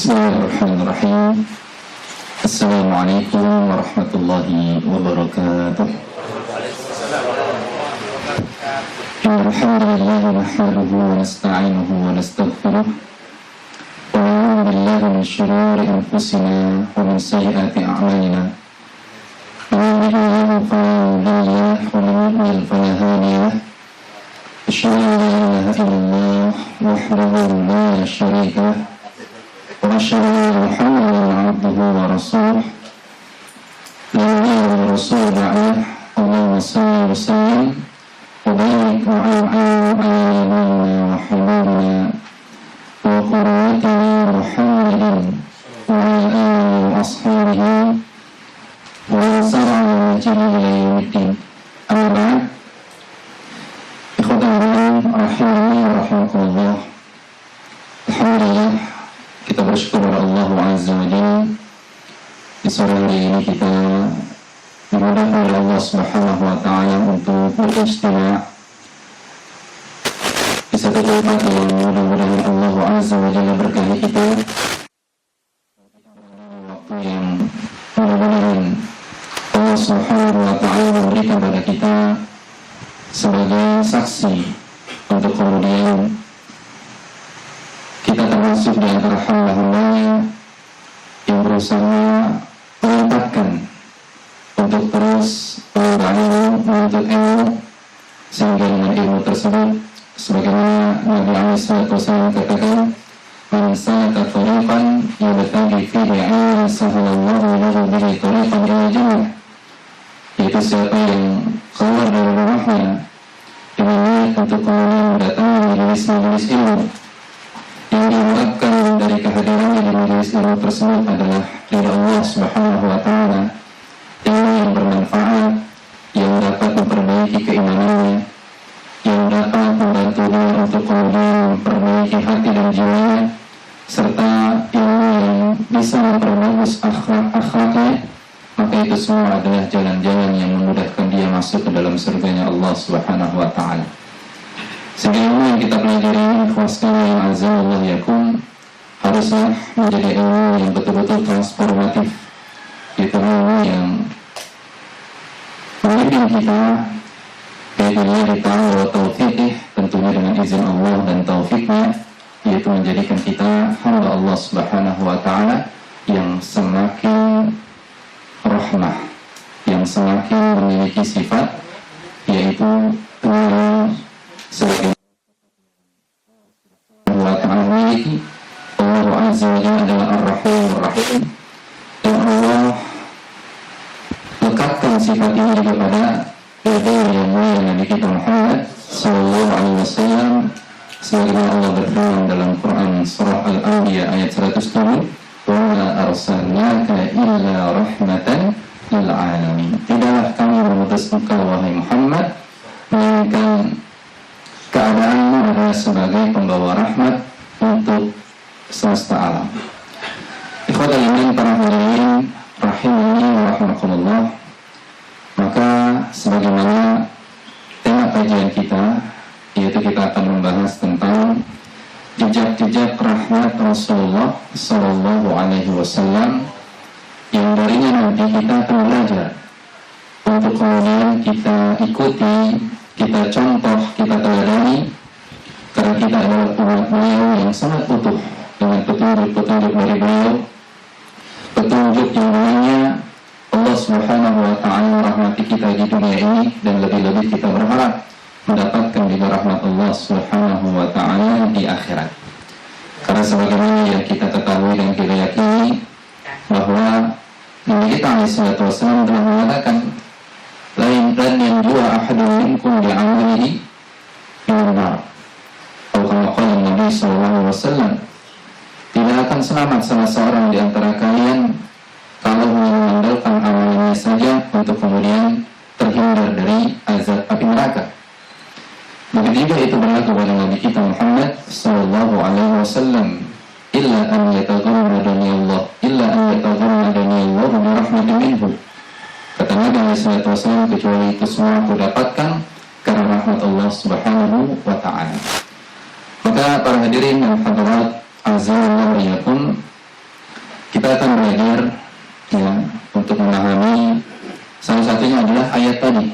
Bismillahirrahmanirrahim. Assalamualaikum warahmatullahi wabarakatuh. Alhamdulillah nahmaduhu wa nasta'inuhu wa nastaghfiruh. Wa na'udzu billahi min shururi anfusina wa min sayyiati a'malina. Man yahdihillahu fala mudilla lahu wa man yudlil fala hadiya lahu. Asyhadu an la ilaha illallah wahdahu la syarika lahu. وأشهد أن محمدا عبده ورسوله لا نبي ورسول بعده اللهم صل وسلم وبارك وأنعم على نبينا وحبيبنا وقراتنا محمد وعلى آله وأصحابه ومن سار على نهجه إلى يوم الدين. أما بعد إخوة الكرام رحمني ورحمكم. Alhamdulillah, kita bersyukur kepada Allah Azza wa Jalla. Di sore hari ini kita dimudahkan oleh Allah Subhanahu wa Ta'ala untuk beristimewa di satu tempat yang mudah-mudahan Allah Azza wa Jalla berkahi kita. Waktu yang mudah-mudahan Allah Subhanahu wa Ta'ala memberikan kepada kita sebagai saksi untuk kemudian kita termasuk di antara hamba-hambanya yang berusaha meningkatkan untuk terus menuntut ilmu, sehingga dengan ilmu tersebut sebagaimana Nabi SAW katakan, man salaka tariqan yabtaghi fihi 'ilman sahhalallahu lahu bihi tariqan ila jannah, yaitu siapa yang keluar dari rumahnya dengan niat untuk kemudian mendatangi majelis-majelis ilmu, yang diharapkan dari kehadirannya di majelis ilmu tersebut adalah ridha Allah Subhanahu wa Ta'ala, ilmu yang bermanfaat, yang dapat memperbaiki keimanannya, yang dapat membantu dia untuk kemudian memperbaiki hati dan jiwanya, serta ilmu yang bisa memperbagus akhlak-akhlaknya. Maka itu semua adalah jalan-jalan yang memudahkan dia masuk ke dalam surganya Allah Subhanahu wa Ta'ala. Sehingga ilmu yang kita pelajari ikhwaskan yang azza wa yakum haruslah menjadi ilmu yang betul-betul transformatif, yaitu ilmu yang memimpin kita biidznillah ta'ala wa taufiqih, tentunya dengan izin Allah dan taufiknya, yaitu menjadikan kita hamba Allah Subhanahu wa Ta'ala yang semakin rahmah, yang semakin memiliki sifat yaitu penyayang, sebagai Allah Ta'ala memiliki. Allah Azza wa Jalla adalah Ar-Rahim Ar-Rahim, dan Allah lekatkan sifat ini kepada baginda yang mulia Nabi kita Muhammad sallallahu alaihi wasallam, sebagaimana Allah berfirman dalam Quran surah Al-Anbiya ayat 107, wa ma arsalnaka illa rahmatan lil alamin, tidaklah kami mengutus engkau wahai Muhammad melainkan keadaanmu adalah sebagai pembawa rahmat untuk semesta alam. Ikhwatul iman para hadirin rahimani wa rahimakumullah, maka sebagaimana tema kajian kita, yaitu kita akan membahas tentang jejak-jejak rahmat Rasulullah sallallahu alaihi wasallam, yang darinya nanti kita akan belajar untuk kemudian kita ikuti, kita contoh, kita teladani, karena kita adalah umat beliau yang sangat utuh dengan petunjuk-petunjuk dari beliau, petunjuk yang dengannya Allah Subhanahu wa Ta'ala rahmati kita di dunia ini, dan lebih-lebih kita berharap mendapatkan juga rahmat Allah Subhanahu wa Ta'ala di akhirat. Karena sebagaimana yang kita ketahui dan kita yakini bahwa Nabi kita SAW telah mengatakan, lain dan yang dua ahadun minkum bi'amalihi yunar, atau kama qala Nabi SAW, tidak akan selamat salah seorang di antara kalian kalau mengandalkan amalannya saja untuk kemudian terhindar dari azab api neraka. Begitu juga itu berlaku pada Nabi kita Muhammad sallallahu alaihi wasallam, illa an yataghammadani Allah bi rahmatin minhu, kata Nabi SAW, kecuali itu semua aku dapatkan karena rahmat Allah Subhanahu wa Ta'ala. Maka para hadirin dan hadirat azza wa jalla, kita akan belajar ya untuk memahami salah satunya adalah ayat tadi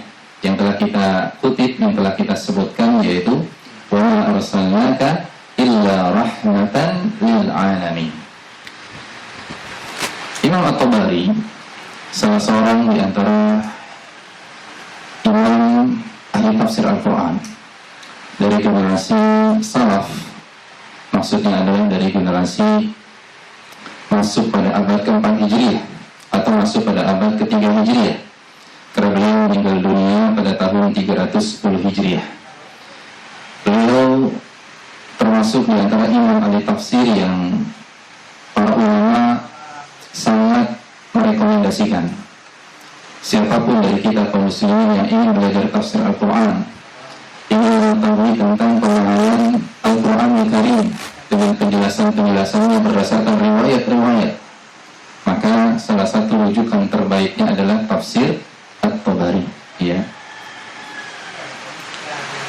yang telah kita kutip, yang telah kita sebutkan, yaitu wa ma arsalnaka illa rahmatan lil alamin. Imam At-Tabari, salah seorang di antara imam ahli tafsir Al-Quran dari generasi salaf, maksudnya adalah dari generasi masuk pada abad ke-4 Hijriah atau masuk pada abad ke-3 Hijriah, karena beliau meninggal dunia pada tahun 310 Hijriah. Beliau termasuk di antara imam ahli tafsir yang para ulama sangat merekomendasikan siapapun dari kita kaum muslimin yang ingin belajar tafsir Al-Quran, ingin mengetahui tentang pemahaman Al-Quran Al-Karim dengan penjelasan-penjelasannya berdasarkan riwayat-riwayat, maka salah satu rujukan terbaiknya adalah tafsir At-Tabari. Ya.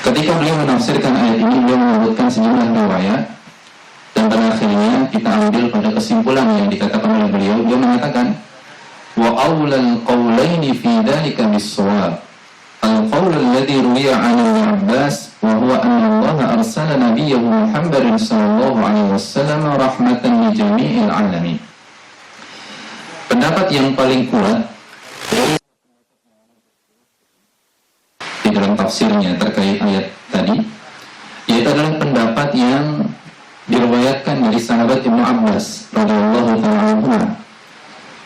Ketika beliau menafsirkan ayat ini, beliau menyebutkan sejumlah riwayat, dan pada akhirnya kita ambil pada kesimpulan yang dikatakan oleh beliau. Beliau mengatakan, wa awlal qawlaini fi dhalika bis-shawab al-qawl alladhi ruwiya 'an Ibn Abbas wa huwa anna Allah arsala nabiyyahu Muhammadan sallallahu alaihi wasallam rahmatan li jami'il 'alamin. Pendapat yang paling kuat di dalam tafsirnya terkait ayat tadi, yaitu adalah pendapat yang diriwayatkan dari sahabat Ibnu Abbas radhiyallahu ta'ala anhu,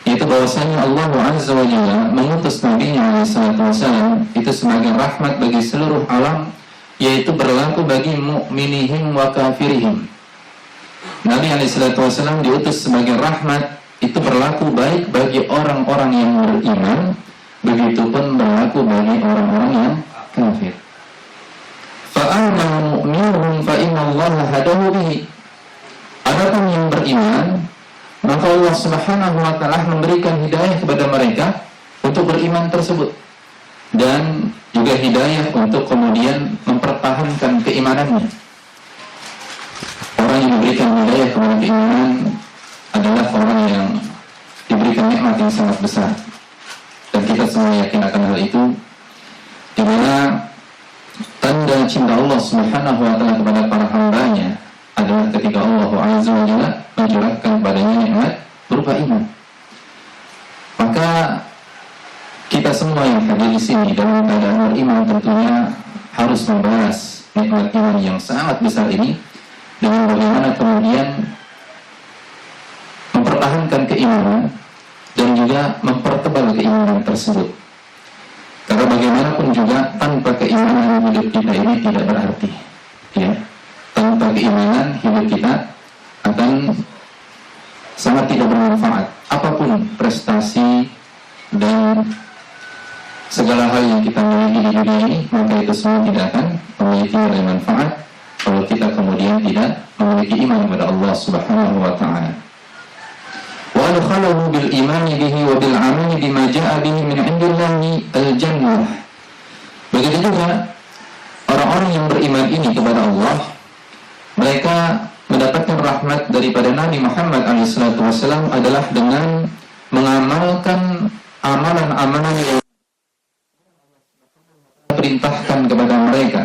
yaitu bahwasanya Allah Azza wa Jalla mengutus Nabi-Nya SAW itu sebagai rahmat bagi seluruh alam, yaitu berlaku bagi mukminihim wa kafirihim. Nabi SAW diutus sebagai rahmat, itu berlaku baik bagi orang-orang yang beriman, begitupun berlaku bagi orang-orang yang kafir. Fa'amma mu'minuhum fa'inna Allah hadahu bihi. Adapun yang beriman, maka Allah Subhanahu wa ta'ala memberikan hidayah kepada mereka untuk beriman tersebut, dan juga hidayah untuk kemudian mempertahankan keimanannya. Orang yang diberikan hidayah kepada keimanan adalah orang yang diberikan nikmat yang sangat besar, dan kita semua yakin akan hal itu, di mana tanda cinta Allah Subhanahu wa ta'ala kepada para hambanya adalah ketika Allah Azza wa Jalla mencurahkan padanya nikmat berupa iman. Maka kita semua yang hadir di sini dalam keadaan beriman tentunya harus membalas nikmat iman yang sangat besar ini dengan bagaimana kemudian mempertahankan keimanan dan juga mempertebal keimanan tersebut. Karena bagaimanapun juga tanpa keimanan hidup kita ini tidak berarti. Ya. Tanpa keimanan hidup kita akan sangat tidak bermanfaat. Apapun prestasi dan segala hal yang kita miliki di dunia ini, maka itu semua tidak akan memiliki nilai manfaat kalau kita kemudian tidak memiliki iman kepada Allah Subhanahu wa ta'ala. Wa adkhalahu bil imani bihi wa bil amali bima jaa bihi min 'indillahi al-jannah. Begitu juga orang-orang yang beriman ini kepada Allah, mereka mendapatkan rahmat daripada Nabi Muhammad SAW adalah dengan mengamalkan amalan-amalan yang perintahkan kepada mereka,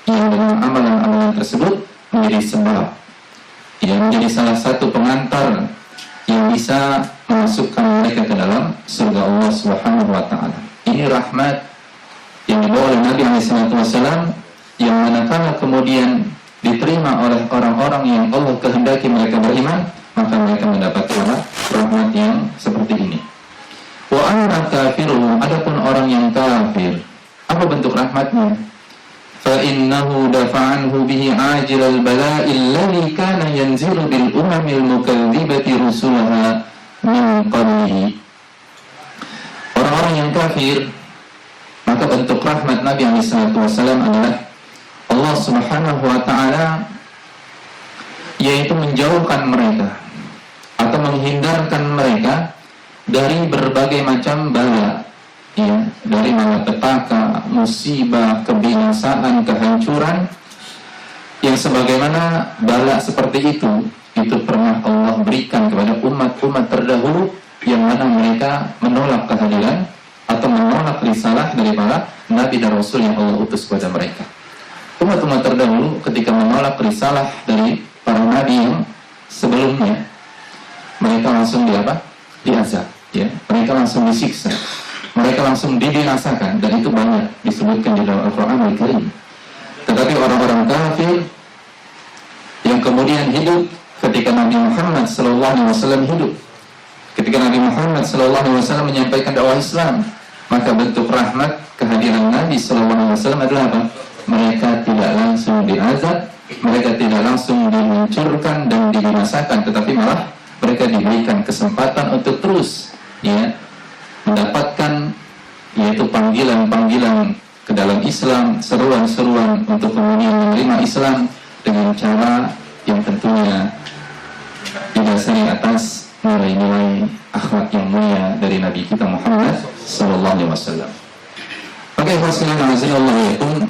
yang dengan amalan-amalan tersebut menjadi sebab, yang menjadi salah satu pengantar yang bisa memasukkan mereka ke dalam surga Allah Subhanahu wa ta'ala. Ini rahmat yang dibawa oleh Nabi SAW, yang manakala kemudian diterima oleh orang-orang yang Allah kehendaki mereka beriman, maka mereka mendapatkan rahmat yang seperti ini. Wa amma kafiruhu, adapun orang yang kafir, apa bentuk rahmatnya? Fa innahu dafa'anhu bihi ajilal bala'i alladhi kana yanzilu bil umamil mukadzibati rusulaha min qablihi. Orang-orang yang kafir, maka bentuk rahmat Nabi SAW adalah Allah Subhanahu wa ta'ala yaitu menjauhkan mereka atau menghindarkan mereka dari berbagai macam bala, ya, dari malapetaka, musibah, kebinasaan, kehancuran yang sebagaimana bala seperti itu itu pernah Allah berikan kepada umat-umat terdahulu yang mana mereka menolak kehadiran atau menolak risalah dari para nabi dan rasul yang Allah utus kepada mereka. Umat-umat terdahulu ketika menolak risalah dari para nabi yang sebelumnya, mereka langsung diazab, ya. Mereka langsung disiksa, mereka langsung dibinasakan, dan itu banyak disebutkan di dalam Al-Quran Al-Karim. Tetapi orang-orang kafir yang kemudian hidup ketika Nabi Muhammad SAW hidup, ketika Nabi Muhammad SAW menyampaikan dakwah Islam, maka bentuk rahmat kehadiran Nabi SAW adalah apa? Mereka tidak langsung diazab, mereka tidak langsung dihancurkan dan dibinasakan, tetapi malah mereka diberikan kesempatan untuk terus, ya, mendapatkan yaitu panggilan-panggilan ke dalam Islam, seruan-seruan untuk kemudian menerima Islam dengan cara yang tentunya didasari atas nilai-nilai akhlak yang mulia dari Nabi kita Muhammad SAW. Oke, wassalamualaikum.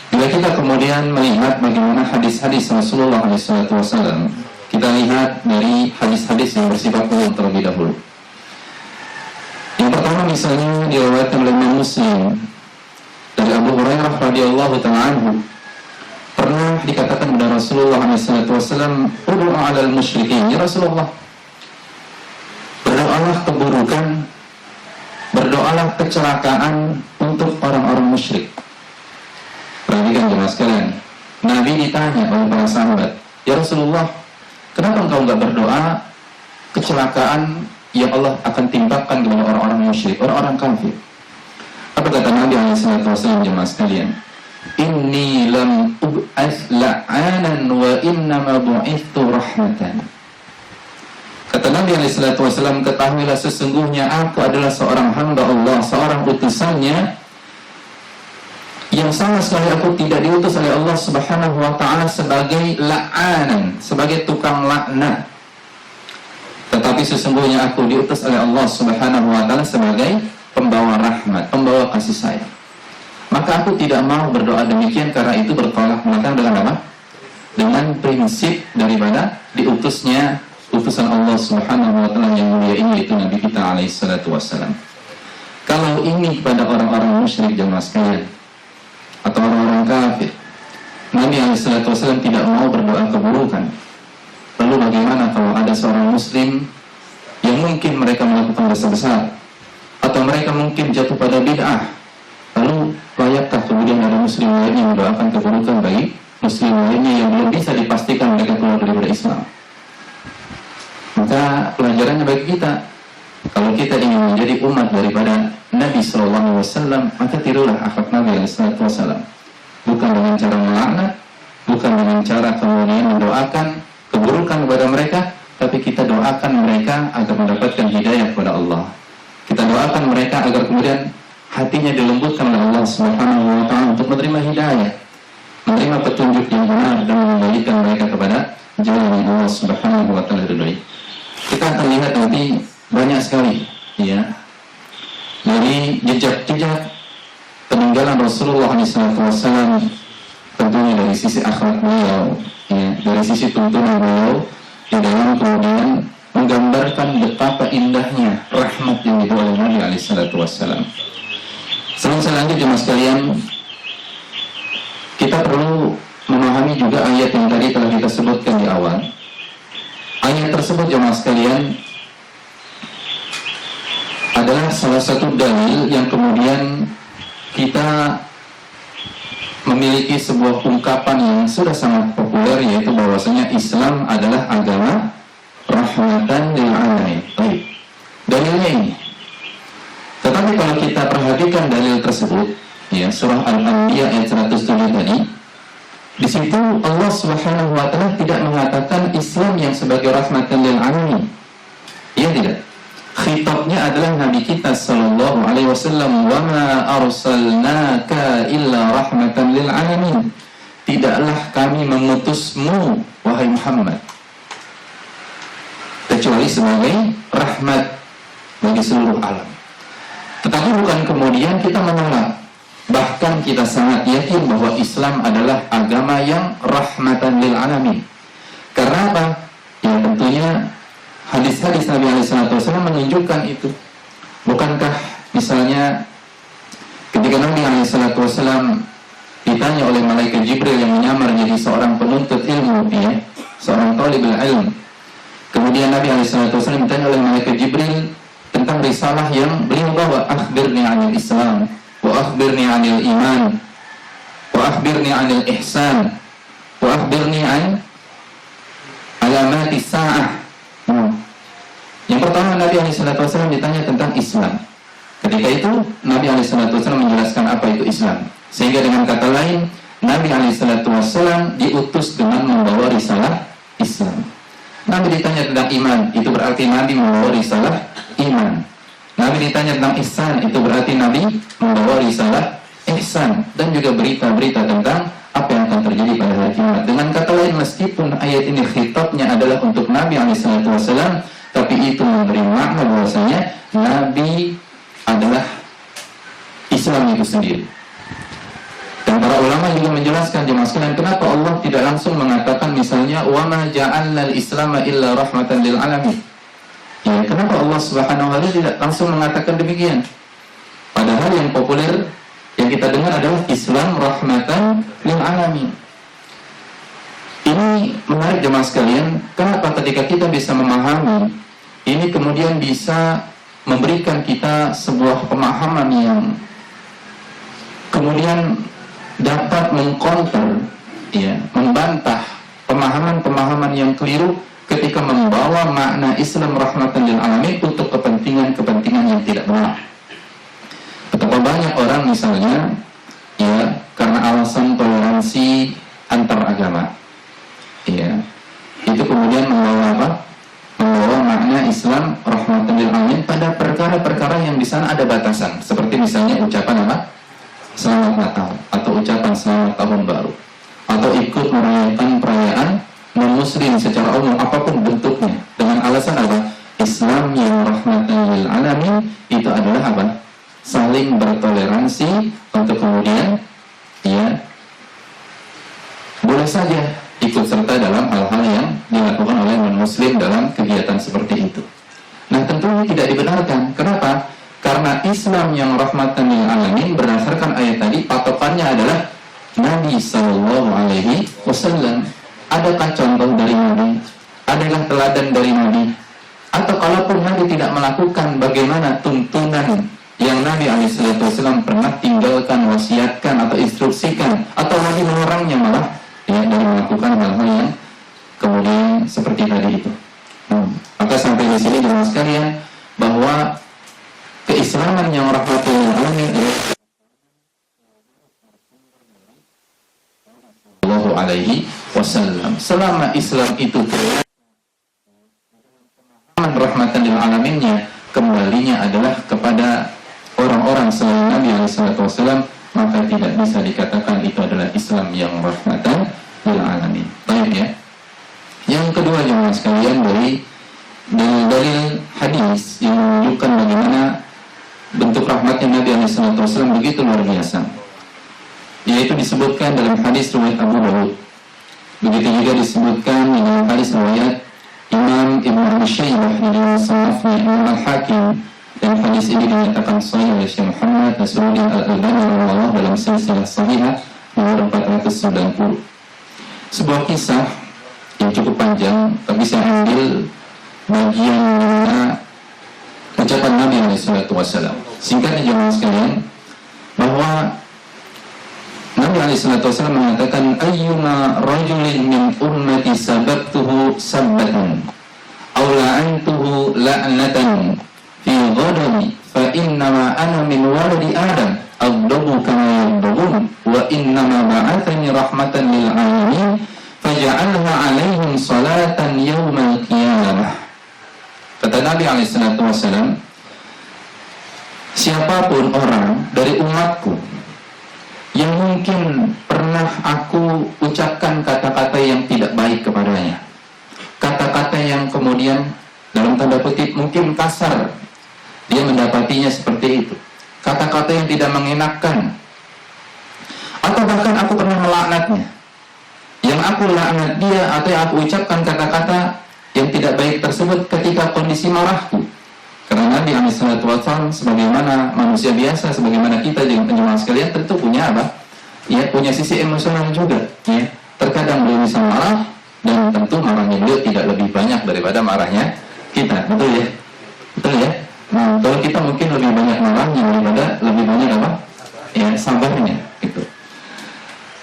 Bila kita kemudian melihat bagaimana hadis-hadis Rasulullah SAW, kita lihat dari hadis-hadis yang bersifat umum terlebih dahulu. Yang pertama misalnya diriwayatkan oleh Imam Muslim dari Abu Hurairah radhiyallahu ta'ala anhu, pernah dikatakan kepada Rasulullah SAW, "Ud'u 'alal musyrikin." Ya Rasulullah, berdoalah keburukan, berdoalah kecelakaan untuk orang-orang musyrik. Perhatikan jemaah sekalian, Nabi ditanya oleh para sahabat, "Ya Rasulullah, kenapa engkau enggak berdoa kecelakaan yang Allah akan timpakan kepada orang-orang musyrik, orang-orang kafir?" Apa kata Nabi SAW jemaah sekalian? "Inni lam ub'ats la'anan wa innama bu'ithtu rahmatan." Kata Nabi SAW, ketahuilah sesungguhnya aku adalah seorang hamba Allah, seorang utusannya, yang sama sekali aku tidak diutus oleh Allah Subhanahu wa ta'ala sebagai la'anan, sebagai tukang laknat, tetapi sesungguhnya aku diutus oleh Allah Subhanahu wa ta'ala sebagai pembawa rahmat, pembawa kasih sayang. Maka aku tidak mau berdoa demikian, karena itu bertolak belakang dengan apa? Dengan prinsip daripada diutusnya utusan Allah Subhanahu wa ta'ala yang mulia ini, yaitu Nabi kita alaihi salatu wassalam. Kalau ini pada orang-orang musyrik jemaah sekalian, atau orang-orang kafir, Nabi SAW tidak mau berdoa keburukan, lalu bagaimana kalau ada seorang muslim yang mungkin mereka melakukan dosa besar, atau mereka mungkin jatuh pada bid'ah, lalu layakkah kemudian ada muslim lainnya yang mendoakan keburukan bagi muslim lainnya yang belum bisa dipastikan mereka keluar dari Islam? Maka pelajarannya bagi kita, kalau kita ingin menjadi umat daripada Nabi SAW, maka tirulah akhlak Nabi SAW. Bukan dengan cara melaknat, bukan dengan cara kemudian mendoakan keburukan kepada mereka, tapi kita doakan mereka agar mendapatkan hidayah kepada Allah. Kita doakan mereka agar kemudian hatinya dilembutkan oleh Allah Subhanahu wa ta'ala untuk menerima hidayah, menerima petunjuk yang benar, dan mengembalikan mereka kepada jalan yang Allah Subhanahu wa ta'ala ridhoi. Kita akan lihat nanti banyak sekali, ya, dari jejak-jejak peninggalan Rasulullah SAW, tentunya dari sisi akhlak beliau, ya, dari sisi tuntunan beliau, di dalam kemudian menggambarkan betapa indahnya rahmat yang dibawa oleh Nabi SAW. Selanjutnya jemaah sekalian, kita perlu memahami juga ayat yang tadi telah kita sebutkan di awal. Ayat tersebut jemaah sekalian adalah salah satu dalil yang kemudian kita memiliki sebuah ungkapan yang sudah sangat populer, yaitu bahwasanya Islam adalah agama rahmatan lil alamin. Baik, dalilnya ini. Tetapi kalau kita perhatikan dalil tersebut, ya, surah Al-Anbiya ayat 107 tadi, di situ Allah Subhanahu wa ta'ala tidak mengatakan Islam yang sebagai rahmatan lil alamin. Iya tidak? Khitabnya adalah Nabi kita sallallahu alaihi wasallam, "Wa ma arsalnaka illa rahmatan lil alamin." Tidaklah kami mengutusmu wahai Muhammad kecuali sebagai rahmat bagi seluruh alam. Tetapi bukan kemudian kita menolak, bahkan kita sangat yakin bahwa Islam adalah agama yang rahmatan lil alamin. Karena apa? Ya tentunya hadis-hadis Nabi SAW menunjukkan itu. Bukankah misalnya ketika Nabi SAW ditanya oleh malaikat Jibril yang menyamar jadi seorang penuntut ilmu, ya, seorang talibul ilm. Kemudian Nabi SAW ditanya oleh malaikat Jibril tentang risalah yang beliau bawa, akhbirni 'anil Islam, wa akhbirni 'anil iman, wa akhbirni 'anil ihsan, wa akhbirni 'an alamati sa'ah. Yang pertama Nabi SAW ditanya tentang Islam. Ketika itu Nabi SAW menjelaskan apa itu Islam. Sehingga dengan kata lain, Nabi SAW diutus dengan membawa risalah Islam. Nabi ditanya tentang iman, itu berarti Nabi membawa risalah iman. Nabi ditanya tentang ihsan, itu berarti Nabi membawa risalah ihsan. Dan juga berita-berita tentang apa yang akan terjadi pada hari kiamat. Dengan kata lain, meskipun ayat ini khitabnya adalah untuk Nabi SAW, tapi itu memberi makna bahwasanya Nabi adalah Islam itu sendiri. Dan para ulama juga menjelaskan, jemaah sekalian, kenapa Allah tidak langsung mengatakan misalnya wa ma ja'alnal islama illa rahmatan lil alamin. Ya, kenapa Allah Subhanahu wa taala tidak langsung mengatakan demikian? Padahal yang populer yang kita dengar adalah Islam rahmatan lil alamin. Ini menarik jemaah sekalian, kenapa ketika kita bisa memahami ini kemudian bisa memberikan kita sebuah pemahaman yang kemudian dapat mengkonter, ya, membantah pemahaman-pemahaman yang keliru ketika membawa makna Islam rahmatan lil alamin untuk kepentingan-kepentingan yang tidak benar. Betapa banyak orang misalnya, ya, karena alasan toleransi antar agama, ya, itu kemudian membawa apa? Membawa makna Islam rahmatan lil alamin pada perkara-perkara yang di sana ada batasan, seperti misalnya ucapan apa? Selamat Natal, atau ucapan selamat tahun baru, atau ikut merayakan perayaan non-muslim secara umum apapun bentuknya, dengan alasan apa? Islam yang rahmatan lil alamin itu adalah apa? Saling bertoleransi untuk kemudian, ya, boleh saja ikut serta dalam hal-hal yang dilakukan oleh non-muslim dalam kegiatan seperti itu. Nah, tentunya tidak dibenarkan. Kenapa? Karena Islam yang rahmatan lil alamin berdasarkan ayat tadi patokannya adalah Nabi Sallallahu Alaihi Wasallam. Adakah contoh dari Nabi? Adakah teladan dari Nabi? Atau kalaupun Nabi tidak melakukan, bagaimana tuntunan yang Nabi Alaihissalam pernah tinggalkan, wasiatkan atau instruksikan? Atau Nabi melarangnya malah, ya, dari melakukan hal-hal yang kemudian seperti tadi itu. Maka sampai di sini jemaah sekalian, bahwa keislaman yang rahmatul lil alamin Sallallahu Alaihi Wasallam. Selama Islam itu rahmatan lil alaminnya, kembalinya adalah kepada orang-orang selain Nabi SAW, maka tidak bisa dikatakan itu adalah Islam yang rahmatan lil alamin. Baik, ya. Yang kedua jemaah sekalian, dari dalil hadis yang menunjukkan bagaimana bentuk rahmatnya Nabi SAW begitu luar biasa, yaitu disebutkan dalam hadis riwayat Abu Dawud. Begitu juga disebutkan dalam hadis riwayat Imam Ibn Syaibah dalam Musannafnya Imam Al-Hakim, dan hadis ini dinyatakan sahih oleh Syekh Muhammad Nasruddin Al-Albani rahimahullah dalam silsilah sahihah nomor 490. Sebuah kisah yang cukup panjang, tapi saya ambil bagian mana ucapan Nabi SAW. Singkatnya jemaah sekalian, bahwa Nabi SAW mengatakan, ayyuma rajulin min ummati sababtuhu sabbatan aw la'antuhu la'natan fi ghadabi fa innama ana min waladi adam abdabu kama yabdabun wa innama ba'athani rahmatan lil alamin faja'alha alaihim salatan yawmal qiyamah. Kata Nabi SAW, siapapun orang dari umatku yang mungkin pernah aku ucapkan kata-kata yang tidak baik kepadanya, kata-kata yang kemudian dalam tanda kutip mungkin kasar, dia mendapatinya seperti itu, kata-kata yang tidak mengenakan, atau bahkan aku pernah melaknatnya, yang yang aku laknat dia atau yang aku ucapkan kata-kata yang tidak baik tersebut ketika kondisi marahku. Karena Nabi SAW sebagaimana manusia biasa, sebagaimana kita jemaah sekalian tentu punya apa? Ya, punya sisi emosional juga. Ya, terkadang beliau bisa marah dan tentu marahnya beliau tidak lebih banyak daripada marahnya kita, betul ya? Betul ya? Nah, kalau kita mungkin lebih banyak marahnya daripada lebih banyak apa? Ya, sabarnya, gitu.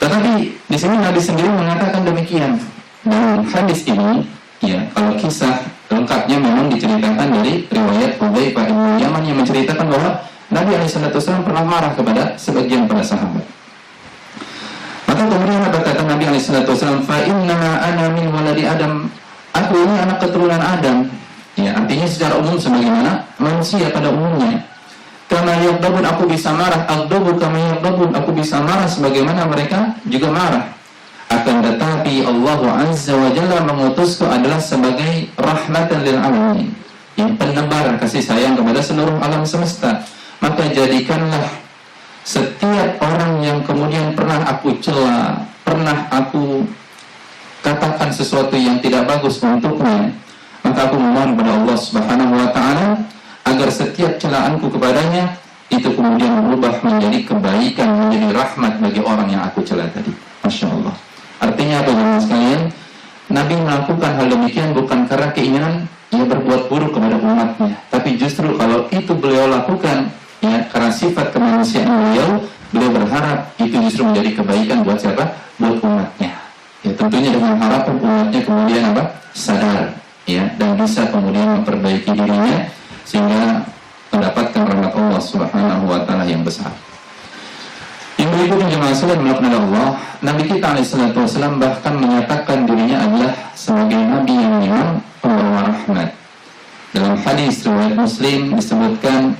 Tetapi di sini Nabi sendiri mengatakan demikian. Dan hadis ini, ya, kalau kisah lengkapnya memang diceritakan dari riwayat Hudzaifah bin Yaman yang menceritakan bahwa Nabi SAW pernah marah kepada sebagian para sahabat. Maka kemudian apa kata Nabi SAW? Fa inna ana min waladi Adam. Aku ini anak keturunan Adam. Ya, artinya secara umum sebagaimana manusia pada umumnya. Kama yaghdabun, aku bisa marah. Aghdabu kama yaghdabun, aku bisa marah sebagaimana mereka juga marah. Akan tetapi Allah Azza wa Jalla mengutusku adalah sebagai rahmatan lil alamin, yang penebar kasih sayang kepada seluruh alam semesta. Maka jadikanlah setiap orang yang kemudian pernah aku cela, pernah aku katakan sesuatu yang tidak bagus untuknya, maka aku memohon kepada Allah Subhanahu wa taala agar setiap celaanku kepadanya itu kemudian berubah menjadi kebaikan, menjadi rahmat bagi orang yang aku cela tadi. Masya Allah. Artinya apa teman sekalian? Nabi melakukan hal demikian bukan karena keinginan ia berbuat buruk kepada umatnya, tapi justru kalau itu beliau lakukan, ya, karena sifat kemanusiaan beliau berharap itu justru menjadi kebaikan buat siapa? Buat umatnya. Ya, tentunya dengan harapan umatnya kemudian apa? Sadar, ya, dan bisa kemudian memperbaiki dirinya sehingga mendapatkan rahmat Allah Subhanahu wa taala yang besar. Yang berikutnya jemaah sekalian melakukan Allah, Nabi kita alaihissalam bahkan menyatakan dirinya adalah sebagai Nabi yang memang pembawa rahmat. Dalam hadis riwayat Muslim disebutkan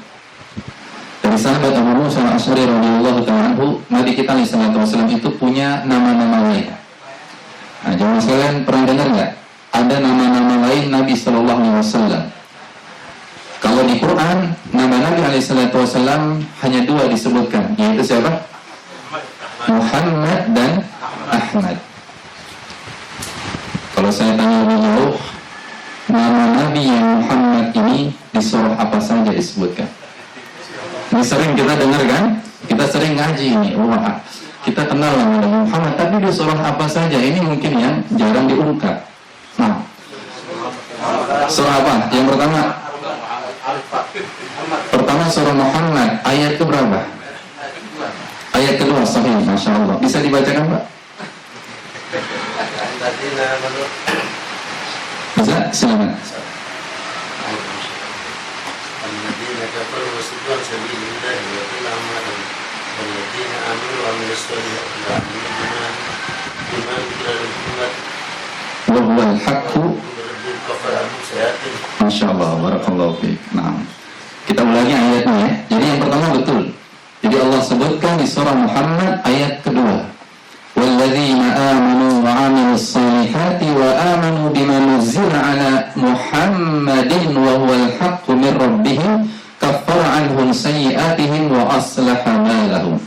dari sahabat Abu Musa al-Asy'ari radhiyallahu ta'ala anhu, Nabi kita alaihissalam itu punya nama-nama lain. Nah, jemaah sekalian pernah dengar nggak? Ada nama-nama lain Nabi Sallallahu Alaihi Wasallam. Kalau di Quran nama Nabi alaihissalam hanya dua disebutkan, yaitu siapa? Muhammad dan Ahmad. Kalau saya tanya lebih jauh, nama Nabi yang Muhammad ini di surah apa saja disebutkan? Ini sering kita dengar kan? Kita sering ngaji ini. Wah, kita kenal nama Muhammad, tapi di surah apa saja? Ini mungkin yang jarang diungkap. Nah, surah apa? Yang pertama surah Muhammad, ayat ke berapa? Ayat kedua, sahih, Masya Allah. Bisa dibacakan, Pak? Bisa? Silakan. Wahwal haqqu. Masya Allah, barakallahu fiik. Nah, kita ulangi ayatnya ya. Jadi yang pertama betul. Jadi Allah sebutkan di surah Muhammad ayat kedua. Walladzina amanu wa 'amilus salihati wa amanu bima nuzila 'ala Muhammadin wa huwal haqqu min rabbihim kaffara 'anhum sayyi'atihim wa aslaha balahum.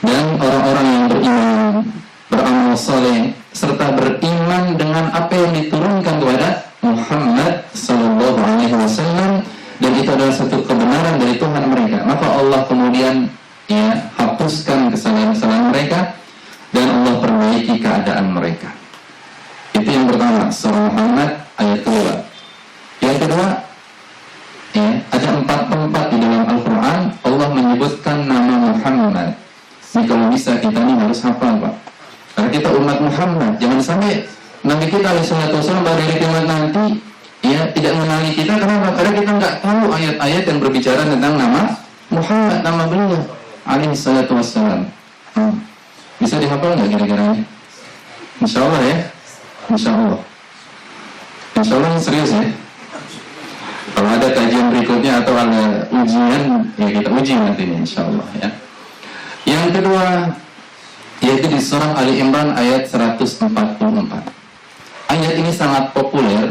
Dan orang-orang yang beriman, beramal saleh serta beriman dengan apa yang diturunkan kepada Muhammad sallallahu alaihi wasallam, dan itu adalah satu kebenaran dari Tuhan mereka, maka Allah kemudian ya hapuskan kesalahan-kesalahan mereka dan Allah perbaiki keadaan mereka. Itu yang pertama, surah Muhammad ayat kedua. Yang kedua, ya, ada 4 tempat di dalam Al-Quran Allah menyebutkan nama Muhammad. Ini kalau bisa kita ini harus hafal, Pak, karena kita umat Muhammad. Jangan sampai Nabi kita alaihissalam pada hari kiamat nanti ya tidak mengenali kita. Kenapa? Karena kita nggak tahu ayat-ayat yang berbicara tentang nama Muhammad, nama beliau alaihissalam. Bisa dihafal nggak kira-kira? Insya Allah ya, Insya Allah. Insya Allah serius ya. Kalau ada kajian berikutnya atau ada ujian, ya kita uji nanti Insya Allah ya. Yang kedua, yaitu di surah Ali Imran ayat 144. Ayat ini sangat populer,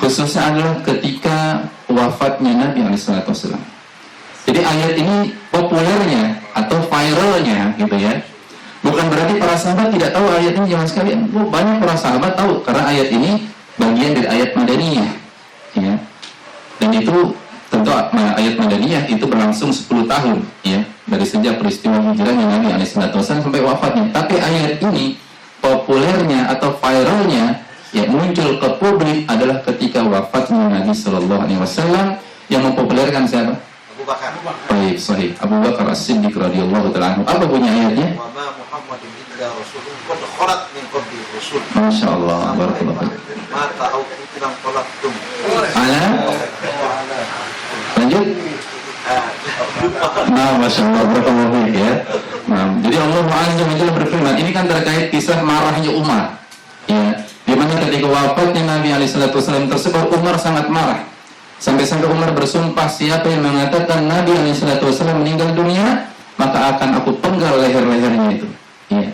khususnya adalah ketika wafatnya Nabi SAW. Jadi ayat ini populernya atau viralnya gitu ya, Bukan berarti para sahabat tidak tahu ayat ini, jangan sekalian. Banyak para sahabat tahu karena ayat ini bagian dari ayat Madaniyah, ya. Dan itu tentu ayat Madaniyah itu berlangsung 10 tahun, ya, dari sejak peristiwa hijrahnya Nabi SAW sampai wafatnya. Tapi ayat ini populernya atau viralnya ya muncul ke publik adalah ketika wafatnya Nabi SAW. Yang mempopulerkan siapa? Abu Bakar. Baik, sahih. Abu Bakar As-Siddiq radhiyallahu ta'ala anhu. Apa bunyi ayatnya? Wa ma Muhammadun illa rasulun qad khalat min qabli rusul. Masya Allah, barakallahu fiik. Mata au kutilang qalaqtum. Ala? Lanjut. Nah, Masya Allah, barakallahu fiik ya. Nah, jadi Allah Azza wa Jalla berfirman, ini kan terkait kisah marahnya Umar. Ya, di mana ketika wafatnya Nabi SAW tersebut, Umar sangat marah. Sampai-sampai Umar bersumpah, siapa yang mengatakan Nabi SAW meninggal dunia, maka akan aku penggal leher-lehernya itu. Ya.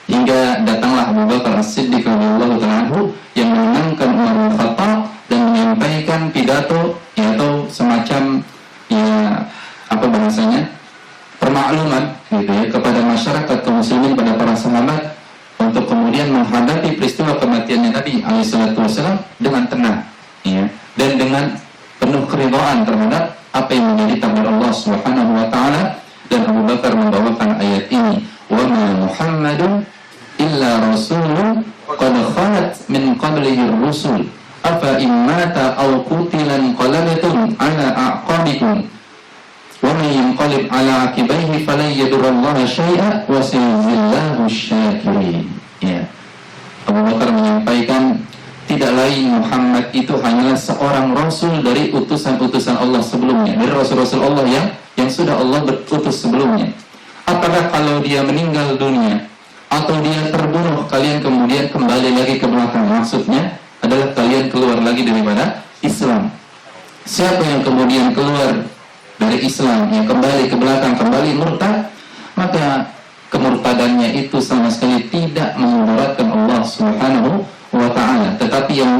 Hingga datanglah Abu Bakar As-Siddiq radhiyallahu ta'ala anhu yang menenangkan Umar bin Khattab dan menyampaikan pidato ya, atau semacam ya apa bahasanya permakluman gitu ya kepada masyarakat kaum muslimin, pada para sahabat untuk kemudian menghadapi peristiwa kematiannya Nabi SAW dengan tenang ya, dan dengan penuh keridhaan terhadap apa yang menjadi takdir Allah Subhanahu wa taala. Dan Abu Bakar membawakan ayat ini, wa ma Muhammadun illa rasulun qad khalat min qablihi ar-rusul afa in mata aw qutila qalabtum ala a'qabikum wa man yanqalib ala aqibaihi falan yadurrallaha syai'a wa sayajzillahu asy-syakirin. Ya. Abu Bakar menyampaikan, tidak lain Muhammad itu hanyalah seorang rasul dari utusan-utusan Allah sebelumnya, dari rasul-rasul Allah yang sudah Allah berutus sebelumnya. Apakah kalau dia meninggal dunia atau dia terbunuh, kalian kemudian kembali lagi ke belakang? Maksudnya adalah kalian keluar lagi daripada Islam. Siapa yang kemudian keluar dari Islam, yang kembali ke belakang, kembali murtad, maka kemurtadannya itu sama sekali tidak memudaratkan Allah Subhanahu wa ta'ala. Tetapi yang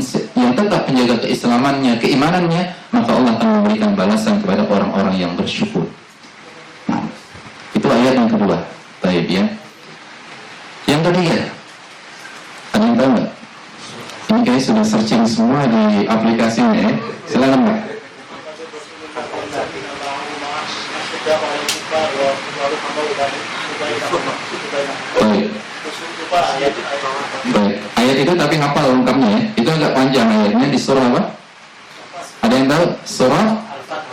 tetap menjaga keislamannya, keimanannya, maka Allah akan memberikan balasan kepada orang-orang yang bersyukur. Nah, itu ayat yang kedua. Baik ya. Yang ketiga, ada yang tahu nggak? Ini kayaknya sudah searching semua di aplikasinya ya. Silakan Pak. Baik. Baik. Ayat itu tapi hafal lengkapnya ya. Itu agak panjang ayatnya, di surah apa? Ada yang tahu? Surah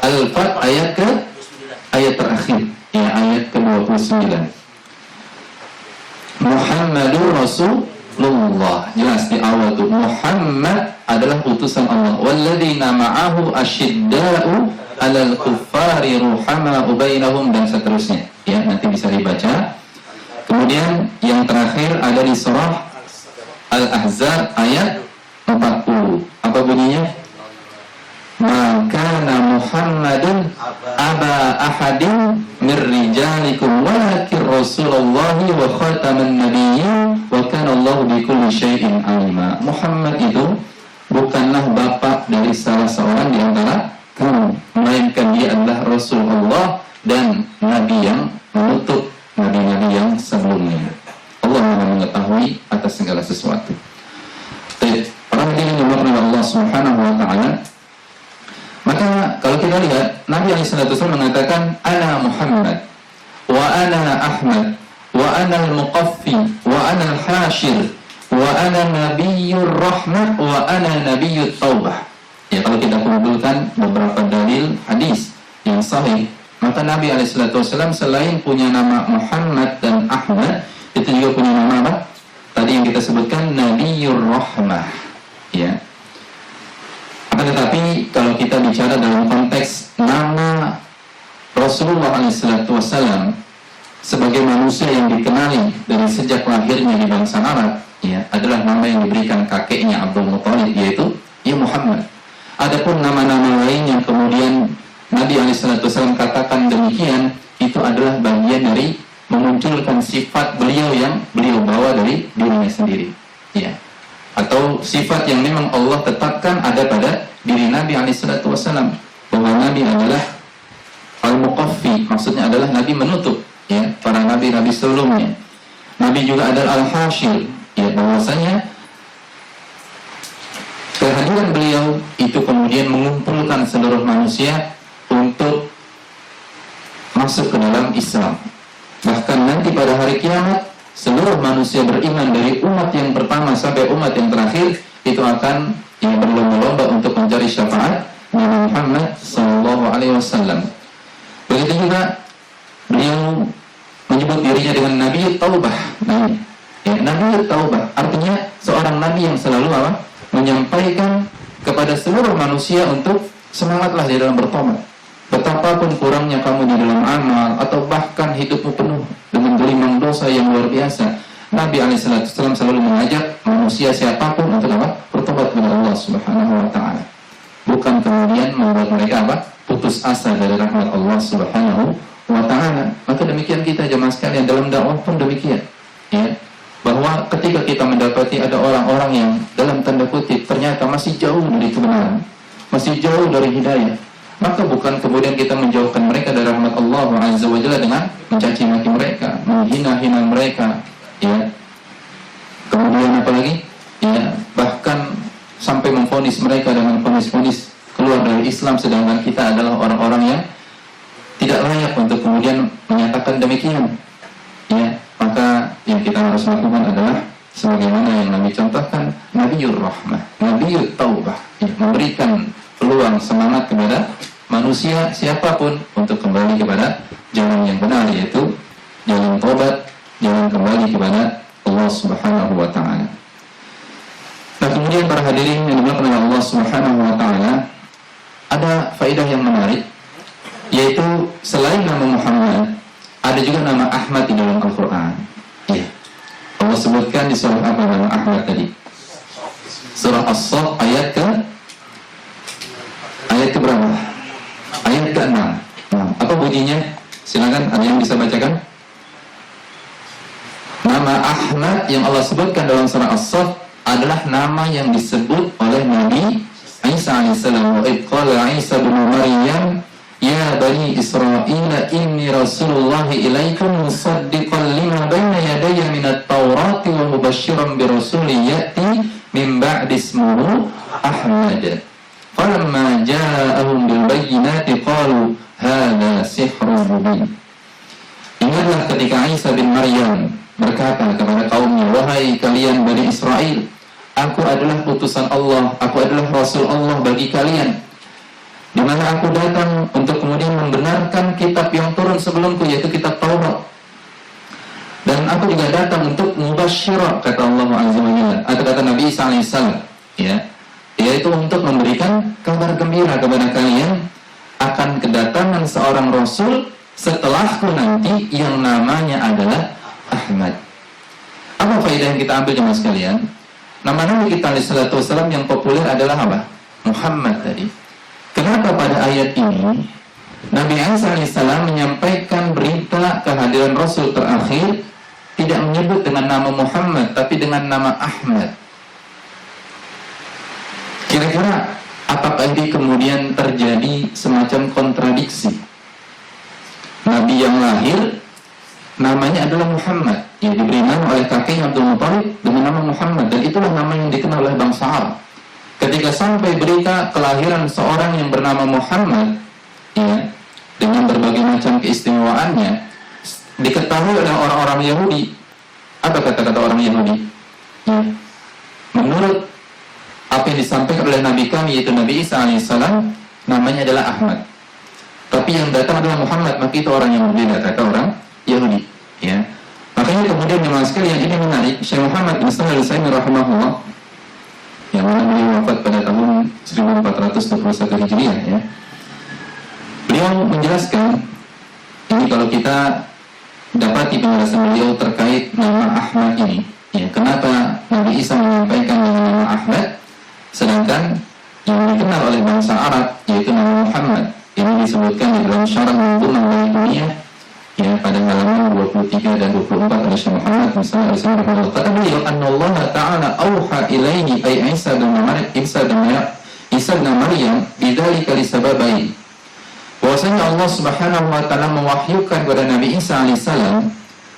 Al-Fat ayat terakhir. Ya, ayat ke-29. Muhammadur Rasulullah. Jelas di awal itu Muhammad adalah utusan Allah. Walladzina ma'ahu asyidda'u 'alal kuffari ruhama'u bainahum, dan seterusnya. Ya, nanti bisa dibaca. Kemudian yang terakhir ada di surah Al-Ahzab ayat 40. Apa bunyinya? Maka Muhammadun aba ahadin min rijalikum walakin Rasulullahi wa khataman nabiyyin wa kana Allahu bikulli syai'in alima. Muhammad itu bukanlah bapak dari salah seorang di antara kamu, melainkan dia adalah Rasulullah dan nabi yang menutup nabi-nabi yang sebelumnya. Allah Maha mengetahui atas segala sesuatu. Baik, para hadirin yang dirahmati Allah Subhanahu wa taala. Maka kalau kita lihat Nabi SAW mengatakan ana Muhammad wa ana Ahmad wa ana al-Muqaffi wa ana al-Hashir wa ana nabiyyur rahmah wa ana nabiyyut taubah. Ya, kalau kita kumpulkan beberapa dalil hadis yang sahih, maka Nabi SAW selain punya nama Muhammad dan Ahmad, itu juga punya nama apa? Tadi yang kita sebutkan Nabiyyur Rahmah. Ya. Akan tetapi kalau kita bicara dalam konteks nama Rasulullah SAW sebagai manusia yang dikenali dari sejak lahirnya di bangsa Arab, ya, adalah nama yang diberikan kakeknya Abdul Muthalib, yaitu ya Muhammad. Adapun nama-nama lain yang kemudian Nabi SAW katakan demikian, itu adalah bagian dari memunculkan sifat beliau yang beliau bawa dari dirinya sendiri, ya, atau sifat yang memang Allah tetapkan ada pada diri Nabi SAW, bahwa Nabi adalah al-Muqaffi, maksudnya adalah Nabi menutup, ya, para nabi-nabi sebelumnya. Nabi juga adalah al-hasyir, ya, bahwasanya kehadiran beliau itu kemudian mengumpulkan seluruh manusia untuk masuk ke dalam Islam. Bahkan nanti pada hari kiamat seluruh manusia beriman dari umat yang pertama sampai umat yang terakhir itu akan berlomba-lomba untuk mencari syafaat Nabi Muhammad SAW. Begitu juga beliau menyebut dirinya dengan Nabi Taubah. Nabi Taubah artinya seorang Nabi yang selalu menyampaikan kepada seluruh manusia untuk semangatlah di dalam bertobat. Betapapun kurangnya kamu di dalam amal atau bahkan hidupmu penuh dengan gelimang dosa yang luar biasa, Nabi SAW selalu mengajak manusia siapapun untuk bertobat kepada Allah Subhanahu wa Ta'ala. Bukan kemudian membuat mereka putus asa dari rahmat Allah Subhanahu wa Ta'ala. Maka demikian kita jemaah sekalian dalam dakwah pun demikian, ya, bahwa ketika kita mendapati ada orang-orang yang dalam tanda kutip ternyata masih jauh dari kebenaran, masih jauh dari hidayah, maka bukan kemudian kita menjauhkan mereka dari rahmat Allah Azza wa Jalla dengan mencaci maki mereka, menghina-hina mereka, ya. Kemudian apalagi, ya, bahkan sampai memvonis mereka dengan vonis-vonis keluar dari Islam, sedangkan kita adalah orang-orang yang tidak layak untuk kemudian menyatakan demikian, ya. Maka yang kita harus lakukan adalah sebagaimana yang Nabi contohkan, Nabiyur Rahmah, Nabiyut Taubah, ya, memberikan peluang semangat kepada manusia siapapun untuk kembali kepada jalan yang benar, yaitu jalan taubat, jalan kembali kepada Allah Subhanahu wa Ta'ala. Nah, kemudian para hadirin yang dimuliakan oleh Allah Subhanahu wa Ta'ala, ada faedah yang menarik, yaitu selain nama Muhammad ada juga nama Ahmad di dalam Al-Quran. Ya. Allah sebutkan di surah apa nama Ahmad tadi? Surah As-Saff ayat ke berapa? Ayat ke-6. Nah, apa bunyinya? Silakan, ada yang bisa bacakan? Nama Ahmad yang Allah sebutkan dalam surah As-Saff adalah nama yang disebut oleh Nabi Isa alaihissalam. Wa idh qala Isa bin Maryam ya bani Israila inni rasulullah ilaikum musaddiqan lima baina yadayya minat taurati wa mubashiran bi rasulin ya'ti min ba'di ismuhu Ahmad. Falamma ja'ahum bil bayyinati qalu hadza sihrun mubin. Ingatlah ketika Isa bin Maryam berkata kepada kaumnya, wahai kalian Bani Israel, aku adalah utusan Allah, aku adalah Rasul Allah bagi kalian, di mana aku datang untuk kemudian membenarkan kitab yang turun sebelumku, yaitu kitab Taurat. Dan aku juga datang untuk mubasyirah, kata Allah Azza wa Jalla, atau kata Nabi Isa alaihissalam, ya, yaitu untuk memberikan kabar gembira kepada kalian akan kedatangan seorang Rasul setelahku nanti yang namanya adalah Ahmad. Apa faedah yang kita ambil jemaah sekalian? Nama Nabi kita alaihissalam yang populer adalah apa? Muhammad tadi. Kenapa pada ayat ini Nabi Isa alaihissalam menyampaikan berita kehadiran Rasul terakhir tidak menyebut dengan nama Muhammad tapi dengan nama Ahmad? Kira-kira apakah ini kemudian terjadi semacam kontradiksi? Nabi yang lahir namanya adalah Muhammad, yang diberi nama oleh kakeknya Abdul Muthalib dengan nama Muhammad, dan itulah nama yang dikenal oleh bangsa Arab. Ketika sampai berita kelahiran seorang yang bernama Muhammad, ya, dengan berbagai macam keistimewaannya, diketahui oleh orang-orang Yahudi. Apa kata-kata orang Yahudi? Ya, menurut apa yang disampaikan oleh Nabi kami, yaitu Nabi Isa alaihissalam, namanya adalah Ahmad, tapi yang datang adalah Muhammad, maka itu orang yang berbeda, kata orang Yahudi, ya. Makanya kemudian jemaah sekalian ini menarik, Syekh Muhammad bin Shalih Al-Utsaimin rahimahullah, yang mana beliau wafat pada tahun 1421 Hijriah, ya. Beliau menjelaskan ini, kalau kita dapati penjelasan beliau terkait nama Ahmad ini, ya, kenapa Nabi Isa menyampaikan nama Ahmad sedangkan yang dikenal oleh bangsa Arab yaitu nama Muhammad. Ini disebutkan di dalam syarah Manzumah Al-Baitiyah, ya, pada halaman 23 dan 24 oleh Syekh Muhammad bin Shalih Al-Utsaimin. Kata beliau, "Anallah Ta'ala auha ilaihi ay Isa bin Maryam bidzalika lisababain." Bahwasanya Allah Subhanahu wa taala mewahyukan kepada Nabi Isa alaihissalam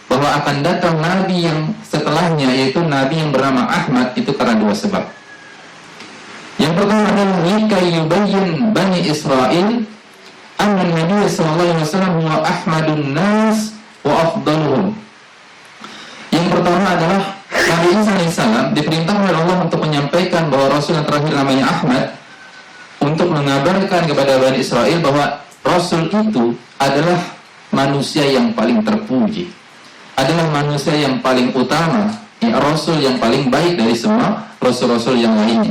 bahwa akan datang nabi yang setelahnya, yaitu nabi yang bernama Ahmad, itu karena dua sebab. Yang pertama adalah likai yubayyin Bani Israel anna Nabi sallallahu alaihi wasallam huwa ahmadun nas wa afdaluhum. Yang pertama adalah Nabi Isa alaihissalam diperintahkan oleh Allah untuk menyampaikan bahwa Rasul yang terakhir namanya Ahmad, untuk mengabarkan kepada Bani Israel bahwa Rasul itu adalah manusia yang paling terpuji, adalah manusia yang paling utama, ya, Rasul yang paling baik dari semua Rasul-Rasul yang lainnya.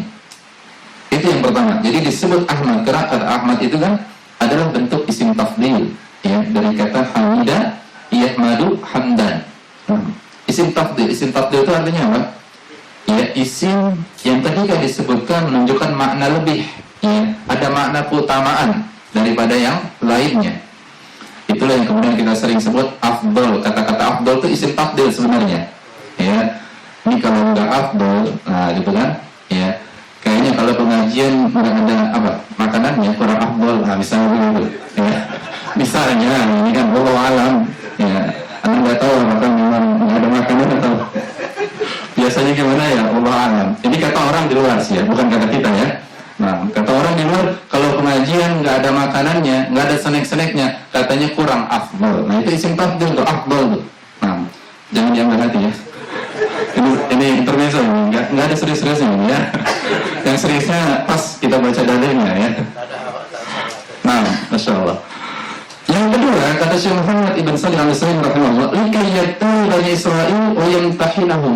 Itu yang pertama. Jadi disebut Ahmad, karena kata Ahmad itu kan adalah bentuk isim tafdil, ya, dari kata hamida yahmadu hamdan. Isim tafdil itu artinya apa? Ya, isim yang tadi kan disebutkan menunjukkan makna lebih, ya, ada makna keutamaan daripada yang lainnya. Itulah yang kemudian kita sering sebut afdol. Kata-kata afdol itu isim tafdil sebenarnya, ya. Ini kalau nggak afdol, nah gitu kan, ya, kayaknya kalau pengajian nggak ada apa makanannya kurang afdol, nah misalnya begitu, ya. Misalnya ini kan wallahu alam, ya, anda nggak tahu apakah memang nggak ada makanan atau biasanya gimana, ya, Allah alam. Ini kata orang di luar sih, ya, bukan kata kita, ya. Nah, kata orang di luar, kalau pengajian nggak ada makanannya, nggak ada snack-snacknya, katanya kurang afdol. Nah, itu isim tafdil tuh, afdol tuh. Nah, jangan diambil hati, ya. Ini intermezzo, nggak ada serius-seriusnya, ya. Yang seriusnya pas kita baca dalilnya, ya. Nah, Masya Allah. Yang kedua, kata Syekh Muhammad Ibn Shalih Al-Utsaimin rahimahullah, likai yattaqu Bani Israil wa yamtahinahum.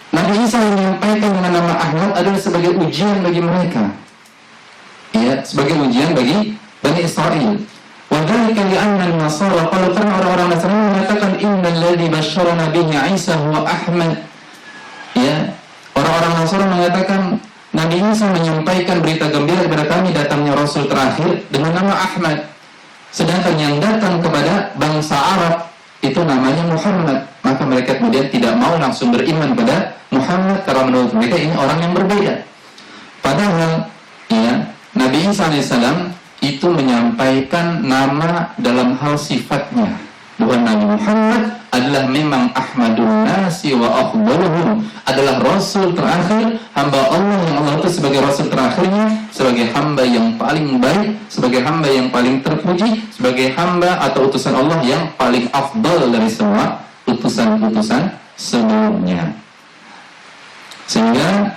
Nabi Isa yang menyampaikan dengan nama Ahmad adalah sebagai ujian bagi mereka, ya, sebagai ujian bagi Bani Israil. Wa dzalika li'anna an-nasara qalu, karena orang-orang Nasrani mengatakan innal ladzi basyarana bihi Isa huwa Ahmad. Ya, orang-orang Nasrani mengatakan Nabi Isa menyampaikan berita gembira kepada kami datangnya Rasul terakhir dengan nama Ahmad. Sedangkan yang datang kepada bangsa Arab itu namanya Muhammad. Maka mereka kemudian tidak mau langsung beriman pada Muhammad karena menurut mereka ini orang yang berbeda. Padahal, ya, Nabi Isa alaihissalam itu menyampaikan nama dalam hal sifatnya, bahwa Nabi Muhammad adalah memang Ahmadun nasi wa afdaluhum, adalah Rasul terakhir, hamba Allah yang Allah itu sebagai Rasul terakhirnya, sebagai hamba yang paling baik, sebagai hamba yang paling terpuji, sebagai hamba atau utusan Allah yang paling afdal dari semua utusan-utusan sebelumnya. Sehingga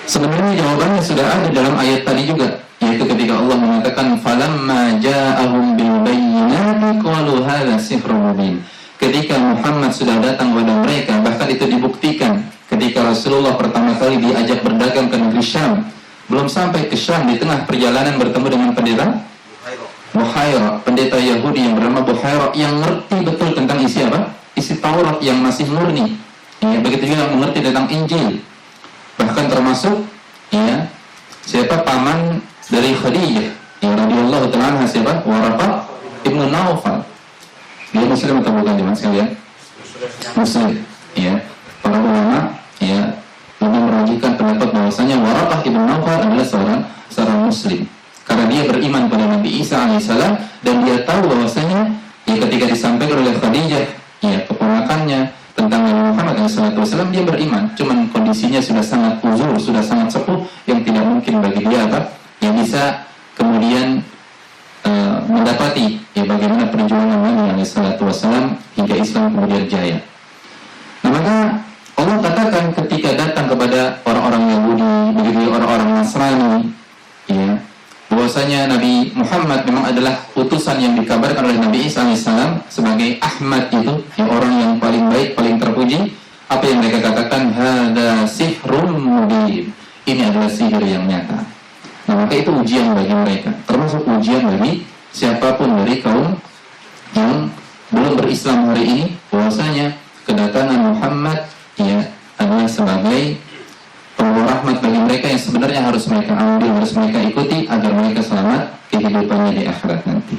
sebenarnya jawabannya sudah ada dalam ayat tadi juga, yaitu ketika Allah mengatakan falamma ja'ahum bil bayyinati qalu hadza sihrun mubin. Ketika Muhammad sudah datang kepada mereka, bahkan itu dibuktikan ketika Rasulullah pertama kali diajak berdagang ke negeri Syam. Belum sampai ke Syam, di tengah perjalanan bertemu dengan pendeta Buhaira, pendeta Yahudi yang bernama Buhaira, yang ngerti betul tentang isi apa? Isi Taurat yang masih murni. Ya, begitu juga mengerti tentang Injil. Bahkan termasuk, ya, siapa paman dari Khadijah, ya, radhiyallahu ta'ala anha, siapa? Waraqah ibnu Naufal. Dia Muslim atau bukan, teman sekalian? Muslim. Ya, para ulama, ya, lebih merajikan pendapat bahwasanya Waraqah ibnu Naufal adalah seorang Muslim. Karena dia beriman pada Nabi Isa alaihissalam, dan dia tahu bahwasanya, ya, ketika disampaikan oleh Khadijah, ya, keponakannya tentang Nabi Muhammad SAW, dia beriman. Cuman kondisinya sudah sangat uzur, sudah sangat sepuh, yang tidak mungkin bagi dia apa, yang bisa kemudian mendapati, ya, bagaimana perjuangan Nabi SAW hingga Islam kemudian jaya. Nah, maka Allah katakan ketika datang kepada orang-orang Yahudi, begitu orang-orang Nasrani, ya, bahwasanya Nabi Muhammad memang adalah utusan yang dikabarkan oleh Nabi Isa alaihissalam sebagai Ahmad, itu yang orang yang paling baik, paling terpuji. Apa yang mereka katakan? Hadza sihrun mubin. Ini adalah sihir yang nyata. Nah, maka itu ujian bagi mereka, termasuk ujian bagi siapapun dari kaum yang belum berislam hari ini, bahwasanya kedatangan Muhammad, ya, adalah sebagai pembawa rahmat bagi mereka yang sebenarnya harus mereka ambil, harus mereka ikuti agar mereka selamat kehidupannya di akhirat nanti.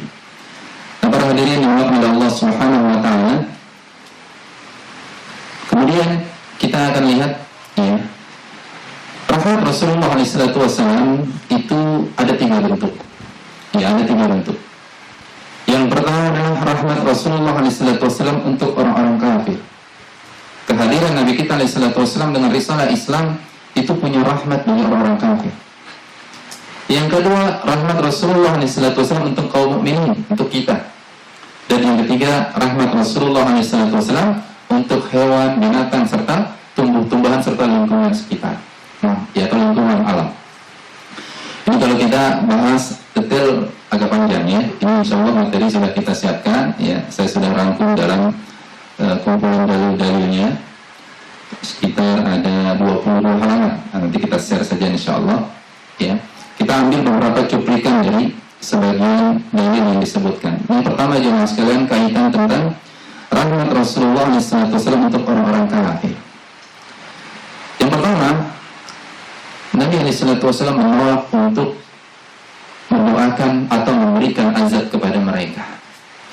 Nah, para hadirin yang dimuliakan oleh Allah Subhanahu wa taala, kemudian kita akan lihat, ya, rahmat Rasulullah SAW itu ada 3 bentuk. Ya, ada 3 bentuk. Yang pertama adalah rahmat rahmat Rasulullah SAW untuk orang-orang kafir. Kehadiran Nabi kita SAW dengan risalah Islam itu punya rahmat bagi orang-orang kafir. Yang kedua, rahmat Rasulullah SAW untuk kaum mukminin, untuk kita. Dan yang ketiga, rahmat Rasulullah SAW untuk hewan, binatang, serta tumbuh-tumbuhan, serta lingkungan sekitar. Nah, yaitu lingkungan alam. Ini kalau kita bahas detail agak panjang ya. Ini insya Allah materi sudah kita siapkan ya. Saya sudah rangkum dalam kumpulan dalil-dalilnya. Sekitar ada 22 halaman. Nanti kita share saja insya Allah ya. Kita ambil beberapa cuplikan dari sebagian dalil yang disebutkan. Yang pertama jemaah sekalian, kaitan tentang rahmat Rasulullah SAW untuk orang-orang kafir. Yang pertama, Nabi SAW menolak untuk mendoakan atau memberikan azab kepada mereka.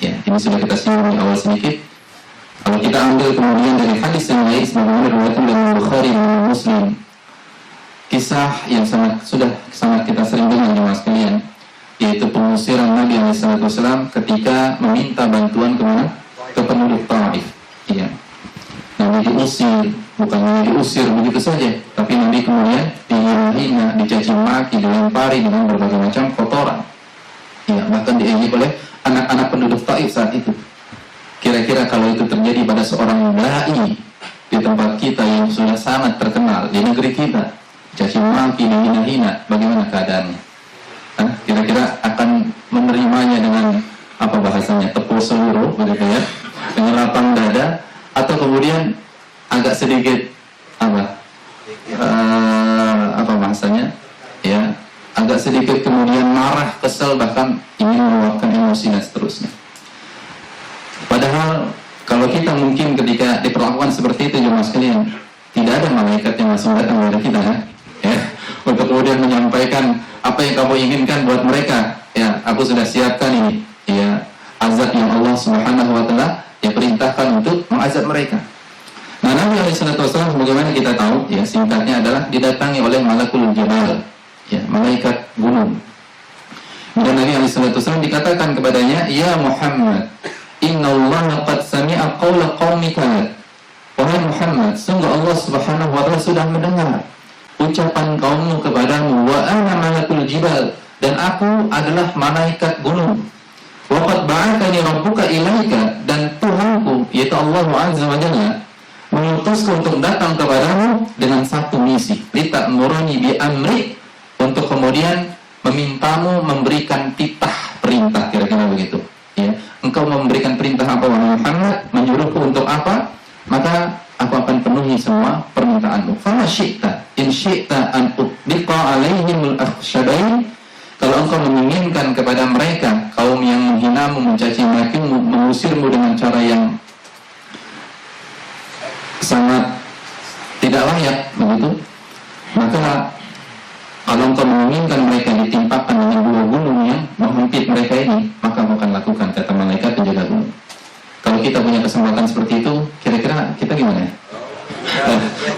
Ya, ini sudah kita singgung di awal sedikit. Kalau kita ambil kemudian dari hadis yang lain, sebagaimana riwayatkan dari Bukhari dan Muslim, kisah yang sudah sangat kita sering dengar jemaah sekalian, yaitu pengusiran Nabi SAW ketika meminta bantuan kemana? Ke penduduk Taif. Ya. Nabi diusir, bukan hanya diusir begitu saja, tapi Nabi kemudian dihina, dicaci maki, dilempari dengan berbagai macam kotoran. Ya, bahkan diejek oleh anak-anak penduduk Taif saat itu. Kira-kira kalau itu terjadi pada seorang dai di tempat kita yang sudah sangat terkenal di negeri kita, caci maki, dihina-hina, bagaimana keadaannya? Kira-kira akan menerimanya dengan apa bahasanya, tepuk seluruh begitu ya, dengan lapang dada, atau kemudian agak sedikit apa bahasanya ya, agak sedikit kemudian marah, kesel, bahkan ingin meluapkan emosi dan seterusnya. Padahal kalau kita mungkin ketika diperlakukan seperti itu jemaah sekalian, tidak ada malaikat yang langsung datang kepada kita ya, untuk kemudian menyampaikan apa yang kamu inginkan buat mereka. Ya, aku sudah siapkan ini ya, azab yang Allah Subhanahu wa taala yang perintahkan untuk mengazab mereka. Nah, Nabi SAW bagaimana kita tahu ya, singkatnya adalah didatangi oleh malakul jabal ya, malaikat gunung. Dan Nabi SAW dikatakan kepadanya, ya Muhammad, innallaha qad sami'a qawla qaumika. Wahai Muhammad, sungguh Allah Subhanahu wa taala sudah mendengar ucapan kaummu kepadamu, wa ana malakul jibal, dan aku adalah malaikat gunung. Wa qad ba'athani rabbuka ilaika, dan Tuhanku yaitu Allah Azza wa Jalla mengutusku untuk datang kepadamu dengan satu misi, litamurani bi amri, untuk kemudian memintamu memberikan titah perintah, kira-kira begitu ya. Engkau memberikan perintah apa wahai Muhammad, menyuruhku untuk apa, maka aku akan penuhi semua permintaanmu. Fama syi'ta in syi'ta an utbiqa alaihimul akhsyabain, kalau engkau menginginkan kepada mereka, kaum yang menghinamu, mencaci makimu, mengusirmu dengan cara yang sangat tidak layak begitu, maka kalau engkau menginginkan mereka ditimpakan dengan dua gunung yang menghimpit mereka ini, maka engkau akan lakukan, kata malaikat penjaga gunung. Kalau kita punya kesempatan seperti itu, kira-kira kita gimana ya?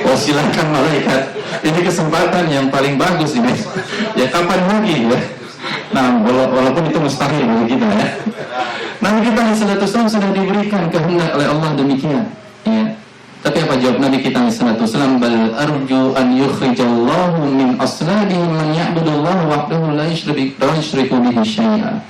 Oh, silakan malaikat, ini kesempatan yang paling bagus ini ya, kapan lagi ya. Nah, walaupun itu mustahil bagi kita ya. Nabi kita SAW sudah diberikan kehendak oleh Allah demikian ya. Tapi apa jawab Nabi kita SAW? Bal arju an yukhrijallahu min aslabihim man ya'budullaha wahdahu la yusyriku bihi syai'a.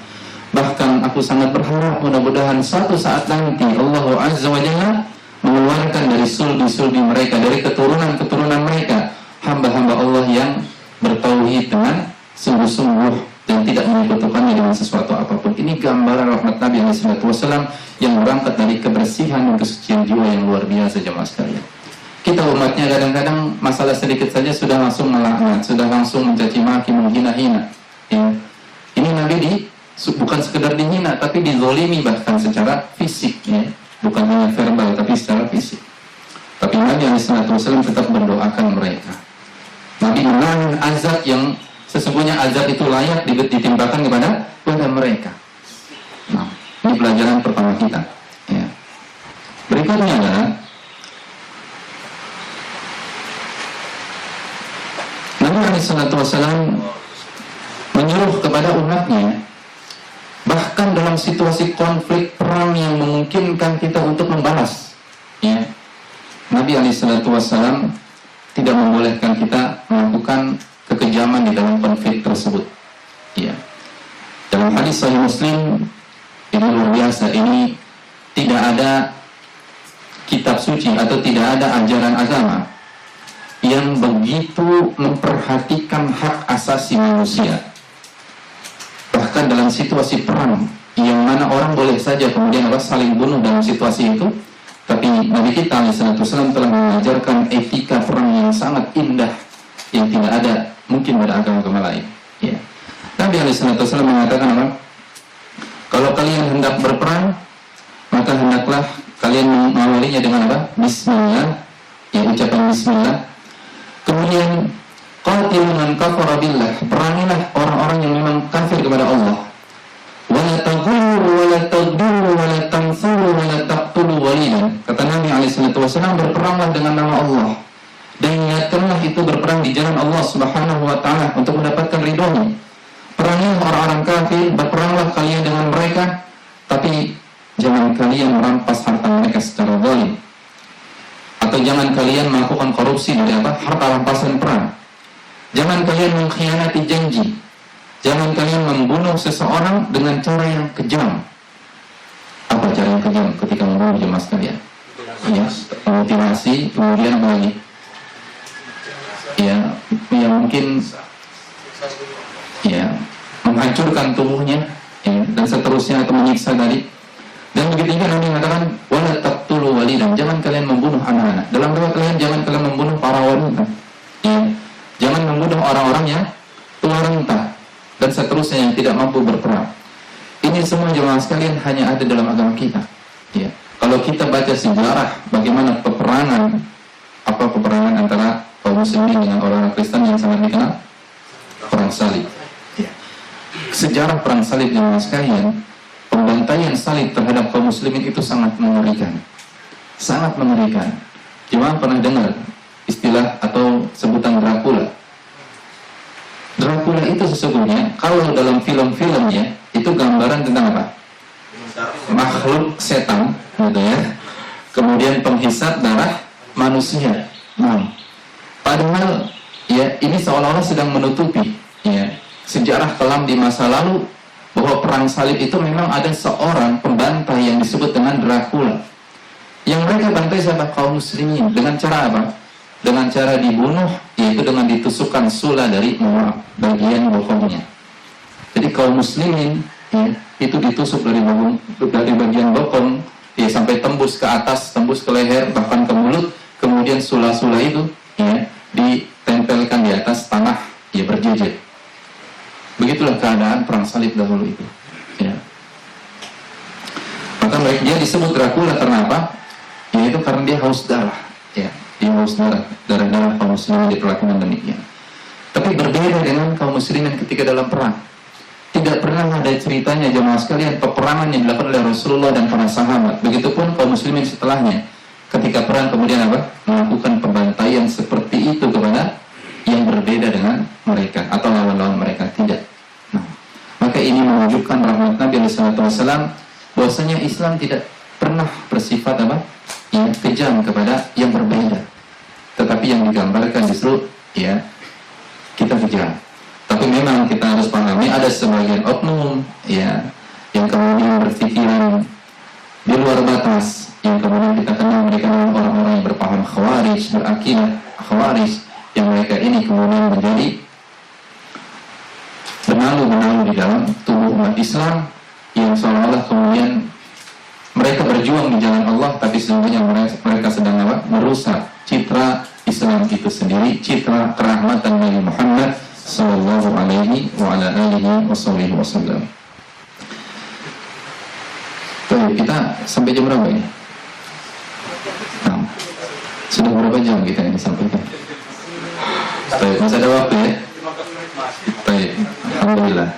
Bahkan aku sangat berharap mudah-mudahan suatu saat nanti Allah Azza wa Jalla mengeluarkan dari sulbi-sulbi mereka, dari keturunan-keturunan mereka, hamba-hamba Allah yang bertauhid dengan sungguh-sungguh dan tidak menyekutukannya dengan sesuatu apapun. Ini gambaran rahmat Nabi SAW yang berangkat dari kebersihan dan kesucian jiwa yang luar biasa jemaah sekalian. Kita umatnya kadang-kadang masalah sedikit saja sudah langsung melaknat, sudah langsung mencaci maki, menghina-hina ya. Ini Nabi bukan sekedar dihina, tapi dizolimi bahkan secara fisik ya. Bukan hanya verbal, tapi secara fisik. Tapi Nabi SAW tetap mendoakan mereka. Nabi menahan azab yang sesungguhnya azab itu layak ditimpakan kepada mereka. Nah, ini pelajaran pertama kita ya. Berikutnya adalah Nabi SAW menyuruh kepada umatnya, bahkan bahkan dalam situasi konflik perang yang memungkinkan kita untuk membalas, ya, Nabi SAW tidak membolehkan kita melakukan kekejaman di dalam konflik tersebut. Ya. Dalam hadis Sahih Muslim, ini luar biasa, ini tidak ada kitab suci atau tidak ada ajaran agama yang begitu memperhatikan hak asasi manusia. Bahkan dalam situasi perang yang mana orang boleh saja kemudian saling bunuh dalam situasi itu, tapi Nabi kita SAW telah mengajarkan etika perang yang sangat indah yang tidak ada mungkin pada agama-agama lain. Ya. Nabi SAW mengatakan apa? Kalau kalian hendak berperang, maka hendaklah kalian mengawalinya dengan apa? Bismillah, ya, ucapan Bismillah. Kemudian qatilun man kafara billah, perangilah orang-orang yang memang kafir kepada Allah. Wala taghuru wala taduru wala tanfuru wala taqtulu walidan. Kata Nabi SAW, berperanglah dengan nama Allah dan niatkanlah itu berperang di jalan Allah Subhanahu wa taala untuk mendapatkan ridhonya. Perangilah orang-orang kafir, berperanglah kalian dengan mereka, tapi jangan kalian merampas harta mereka secara zalim. Atau jangan kalian melakukan korupsi dari harta rampasan perang. Jangan kalian mengkhianati janji. Jangan kalian membunuh seseorang dengan cara yang kejam. Apa cara yang kejam ketika membunuh, jemaah sekalian? Ya, mutilasi, kemudian apa lagi? Ya, mungkin ya menghancurkan tubuhnya, ya, dan seterusnya, atau menyiksa tadi. Dan begitu juga Nabi mengatakan wala taqtulu walidan, jangan kalian membunuh anak-anak. Dalam riwayat kalian jangan kalian membunuh para wanita. Ya, jangan membunuh orang-orang yang tua renta dan seterusnya yang tidak mampu berperang. Ini semua jemaah sekalian hanya ada dalam agama kita. Ya. Kalau kita baca sejarah bagaimana peperangan antara kaum muslimin dengan orang Kristen yang sangat dikenal, perang salib. Ya. Sejarah perang salib jemaah sekalian, pembantaian salib terhadap kaum muslimin itu sangat mengerikan. Sangat mengerikan. Jemaah pernah dengar istilah atau sebutan Dracula? Dracula itu sesungguhnya kalau dalam film-filmnya itu gambaran tentang apa? Makhluk setan, gitu ya. Kemudian penghisap darah manusia. Nah, padahal ya ini seolah-olah sedang menutupi ya sejarah kelam di masa lalu bahwa perang salib itu memang ada seorang pembantai yang disebut dengan Dracula. Yang mereka bantai siapa? Kaum muslimin. Dengan cara apa? Dengan cara dibunuh, yaitu dengan ditusukkan sula dari bagian bokongnya. Jadi kaum muslimin ya, itu ditusuk dari bagian bokong ya, sampai tembus ke atas, tembus ke leher, bahkan ke mulut. Kemudian sula-sula itu ya, ditempelkan di atas tanah ya, berjejer. Begitulah keadaan perang salib dahulu itu ya. Maka dia disebut Dracula karena apa? Yaitu karena dia haus darah ya. Dia haus darah kaum muslimin diperlakukan demikian. Tapi berbeda dengan kaum muslimin ketika dalam perang. Tidak pernah ada ceritanya jemaah sekalian peperangan yang dilakukan oleh Rasulullah dan para sahabat. Begitupun kaum muslimin setelahnya. Ketika perang kemudian apa? Melakukan pembantaian seperti itu kepada yang berbeda dengan mereka atau lawan-lawan mereka. Tidak. Nah, maka ini menunjukkan rahmat Nabi SAW bahwasanya Islam tidak pernah bersifat apa? Ya, kejam kepada yang berbeda. Tetapi yang digambarkan justru ya kita kejam. Tapi memang kita harus pahami ada sebagian oknum ya yang kemudian berpikiran di luar batas, yang kemudian kita kenal mereka orang-orang yang berpaham khawarij, berakidah khawarij, yang mereka ini kemudian menjadi benalu-benalu di dalam tubuh umat Islam, yang seolah-olah kemudian mereka berjuang di jalan Allah, tapi sesungguhnya mereka sedang apa? Merusak citra Islam itu sendiri, citra kerahmatan Nabi Muhammad sallallahu alaihi wa ala alihi wasallam. Baik, kita sampai jam berapa ini? Nah, sudah berapa jam kita ini sampaikan? Baik, masih ada waktu ya? Baik, alhamdulillah.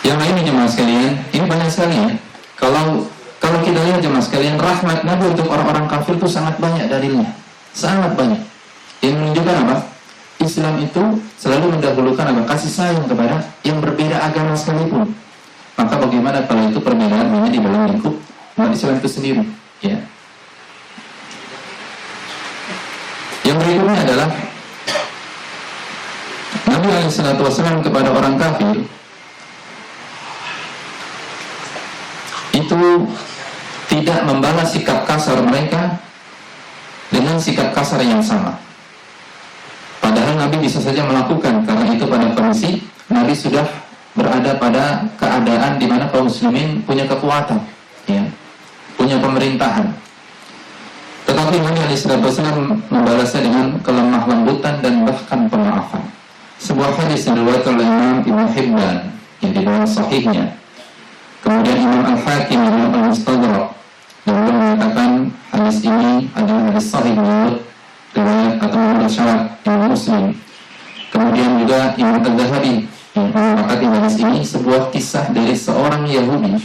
Yang lainnya jemaah sekalian, ini banyak sekali ya. Kalau kita lihat jemaah sekalian, rahmat Nabi untuk orang-orang kafir itu sangat banyak dalilnya, sangat banyak. Yang menunjukkan apa? Islam Islam itu selalu mendahulukan apa? Kasih sayang kepada yang berbeda agama sekalipun. Maka bagaimana kalau itu perbedaan hanya di dalam lingkup umat Islam itu sendiri? Ya. Yang berikutnya adalah Nabi SAW kepada orang kafir itu tidak membalas sikap kasar mereka dengan sikap kasar yang sama. Padahal Nabi bisa saja melakukan, karena itu pada kondisi Nabi sudah berada pada keadaan di mana kaum muslimin punya kekuatan, ya, punya pemerintahan. Tetapi Nabi SAW membalasnya dengan kelemah lembutan dan bahkan pemaafan. Sebuah hadis yang diriwayatkan oleh Imam Ibnu Hibban yang di dalam sahihnya. Kemudian Imam Al-Hakim di dalam Al-Mustadrak yang mengatakan hadis ini adalah hadis sahih menurut riwayat atau menurut syarat Imam Muslim. Kemudian juga Imam Al-Zahabi yang mengatakan hadis ini sebuah kisah dari seorang Yahudi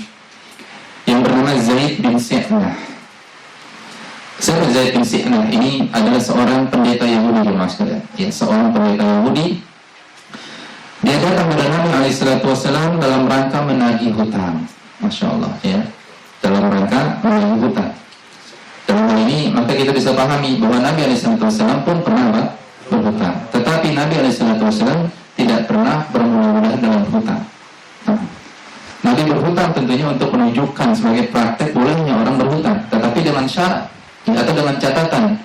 yang bernama Zaid bin Si'nah. Zaid bin Si'nah ini adalah seorang pendeta Yahudi, ya, seorang pendeta Yahudi. Dia datang kepada Nabi SAW dalam rangka menagih hutang. Masya Allah, ya, dalam rangka menagih hutang. Dalam hal ini maka kita bisa pahami bahwa Nabi SAW pun pernah berhutang. Tetapi Nabi SAW tidak pernah bermudah-mudahan dalam hutang. Nabi berhutang tentunya untuk menunjukkan sebagai praktek bolehnya orang berhutang, tetapi dengan syarat atau dengan catatan,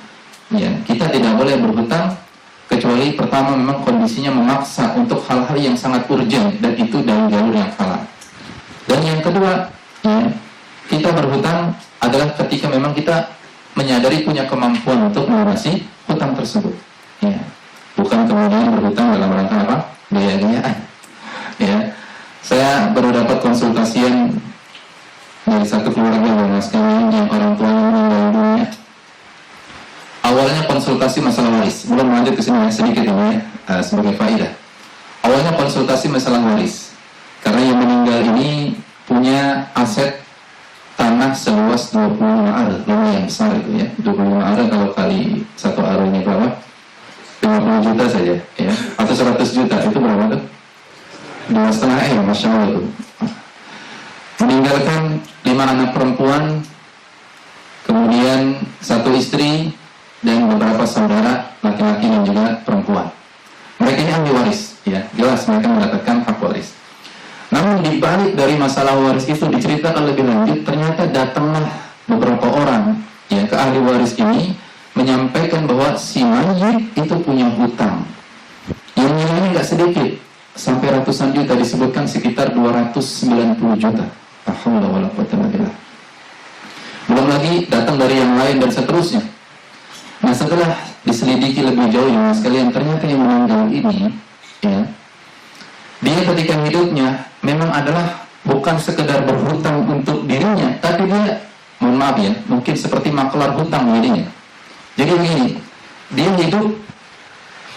ya, kita tidak boleh berhutang kecuali pertama memang kondisinya memaksa untuk hal-hal yang sangat urgent dan itu dari jalur yang halal. Dan yang kedua, ya, kita berhutang adalah ketika memang kita menyadari punya kemampuan untuk melunasi hutang tersebut. Ya, bukan kemudian berhutang dalam rangka apa? Gaya-gayaan. Ya, saya baru dapat konsultasian dari satu keluarga yang orang tuanya meninggal dunia. Awalnya konsultasi masalah waris, belum lanjut ke sini sedikit ini ya, sebagai faedah. Awalnya konsultasi masalah waris, karena yang meninggal ini punya aset tanah seluas 25 ar, lumayan besar itu ya. 25 ar kalau kali satu arnya berapa? 50 juta saja, ya, atau 100 juta itu berapa tuh? 2,5 M, Masya Allah itu. Meninggalkan 5 anak perempuan, kemudian 1 istri dan beberapa saudara laki-laki dan juga perempuan. Mereka ini ahli waris, ya, jelas mereka mendapatkan hak waris. Namun di balik dari masalah waris itu diceritakan lebih lanjut, ternyata datanglah beberapa orang, ya, ke ahli waris ini menyampaikan bahwa si mayit itu punya hutang yang nilainya nggak sedikit, sampai ratusan juta, disebutkan sekitar 290 juta. Alhamdulillah. Belum lagi datang dari yang lain dan seterusnya. Nah, setelah diselidiki lebih jauh ya sekalian, ternyata yang meninggal ini, ya, dia ketika hidupnya memang adalah bukan sekedar berhutang untuk dirinya, tapi dia, mohon maaf ya, mungkin seperti maklar hutang jadinya. Jadi begini, dia hidup,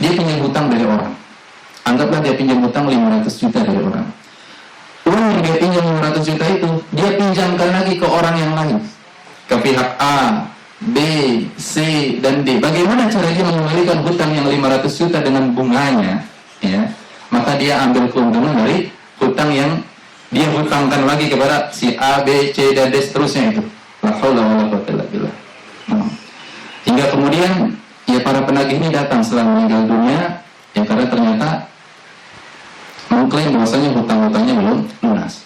dia pinjam hutang dari orang. Anggaplah dia pinjam hutang 500 juta dari orang. Uang yang dia pinjam 500 juta itu, dia pinjamkan lagi ke orang yang lain, ke pihak A, B, C, dan D. Bagaimana cara dia mengembalikan hutang yang 500 juta dengan bunganya, ya? Maka dia ambil keuntungan dari hutang yang dia hutangkan lagi kepada si A, B, C, dan D seterusnya itu. La haula wala quwwata illa billah. Hingga kemudian ya para penagih ini datang setelah meninggal dunia, ya, karena ternyata mengklaim bahwasanya hutang-hutangnya belum lunas.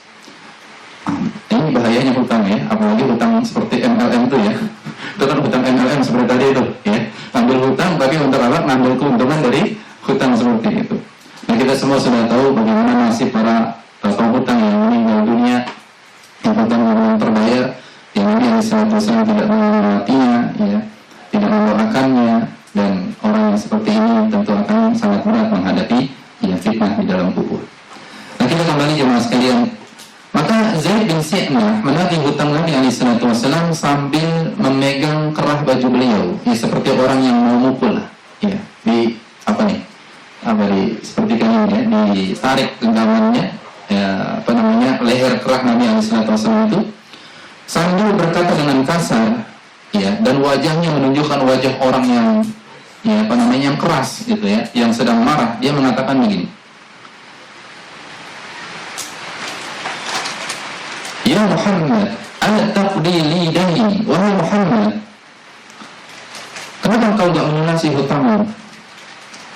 Ini bahayanya hutang ya, apalagi hutang seperti MLM itu ya. Itu kan hutang MLM seperti tadi itu, ya. Ambil hutang tapi untuk apa? Ngambil keuntungan dari hutang seperti itu. Nah, kita semua sudah tahu bagaimana nasib para penghutang yang meninggal dunia, yang hutang belum terbayar, yang Nabi SAW tidak menghormatinya, ya, tidak mendoakannya, dan orang yang seperti ini tentu akan sangat berat menghadapi ya fitnah di dalam kubur. Nah, kita kembali jemaah sekalian. Maka Zaid bin Si'nah menagih hutang Nabi SAW sambil memegang kerah baju beliau, ya, seperti orang yang mau mukul, ya, di apa nih? Seperti kan ya, ditarik genggamannya, ya, leher kerah Nabi SAW itu, sambil berkata dengan kasar, ya, dan wajahnya menunjukkan wajah orang yang ya apa namanya, yang keras gitu ya, yang sedang marah, dia mengatakan begini, ya Muhammad, ala taqdi li daini, wahai Muhammad, kenapa kau gak melunasi hutangmu?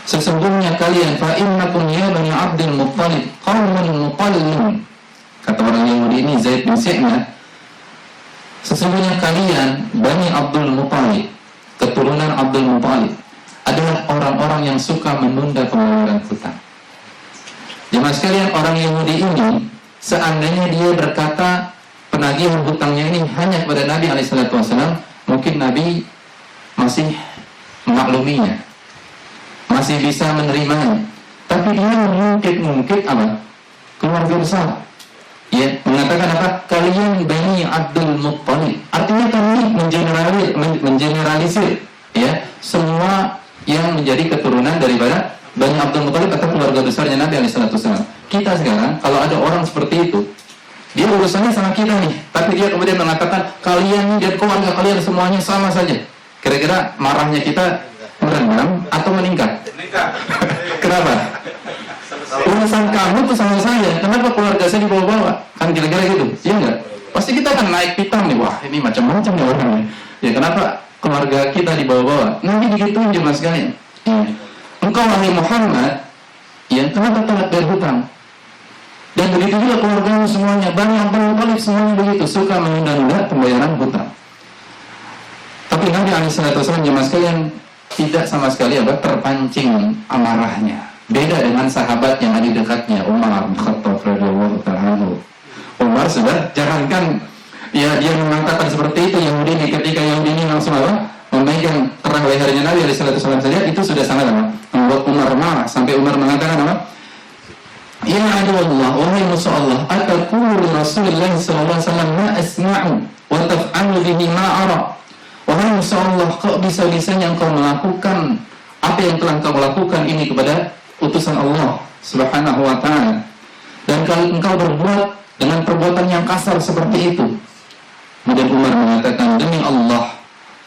Sesungguhnya kalian, fa innakum ya bani Abdul Muttalib qaumun muqallun, kata orang Yahudi ini, Zaid bin Si'nah, sesungguhnya kalian Bani Abdul Muttalib, keturunan Abdul Muttalib, adalah orang-orang yang suka menunda pembayaran hutang. Jemaah sekalian, orang Yahudi ini, seandainya dia berkata penagihan hutangnya ini hanya kepada Nabi SAW, mungkin Nabi masih memakluminya, masih bisa menerimanya. Tapi dia mengungkit apa? Keluarga besar. Ya, mengatakan apa? Kalian Bani Abdul Muttalib. Artinya kami mengeneralisir ya, semua yang menjadi keturunan daripada Bani Abdul Muttalib atau keluarga besarnya Nabi SAW. Kita sekarang, kalau ada orang seperti itu, dia urusannya sama kita nih, tapi dia kemudian mengatakan kalian dan keluarga kalian semuanya sama saja. Kira-kira marahnya kita merendah atau meningkat? Meningkat. Kenapa? Urusan kamu tuh sama saya, kenapa keluarga saya dibawa-bawa? Kan kira-kira gitu, iya enggak? Pasti kita akan naik pitam nih, wah ini macam-macam nih orangnya. Ya kenapa keluarga kita dibawa-bawa? Nanti digituin jemaah sekalian. Ya. Engkau wahai Muhammad, ya kenapa telat bayar hutang? Dan begitu juga keluargamu semuanya, Bani Abdul Muttalib semuanya begitu, suka menunda-nunda pembayaran hutang. Tapi Nabi SAW jemaah sekalian tidak sama sekali terpancing amarahnya. Beda dengan sahabat yang ada di dekatnya, Umar bin Khattab radhiyallahu ta'ala anhu. Umar sudah jangankan ya dia mengatakan seperti itu Yahudi ini, ketika Yahudi ini langsung memegang kerah lehernya Nabi SAW saja, itu sudah sangat membuat Umar marah, sampai Umar mengatakan apa? Ya Allah, wahai musuh Allah, ataqulu Rasulullah SAW ma asma'u wa taf'alu bihi ma ara. Wahai musuh Allah, kok bisa-bisanya engkau melakukan apa yang telah engkau lakukan ini kepada utusan Allah Subhanahu wa ta'ala, dan kalau engkau berbuat dengan perbuatan yang kasar seperti itu. Kemudian Umar mengatakan, demi Allah,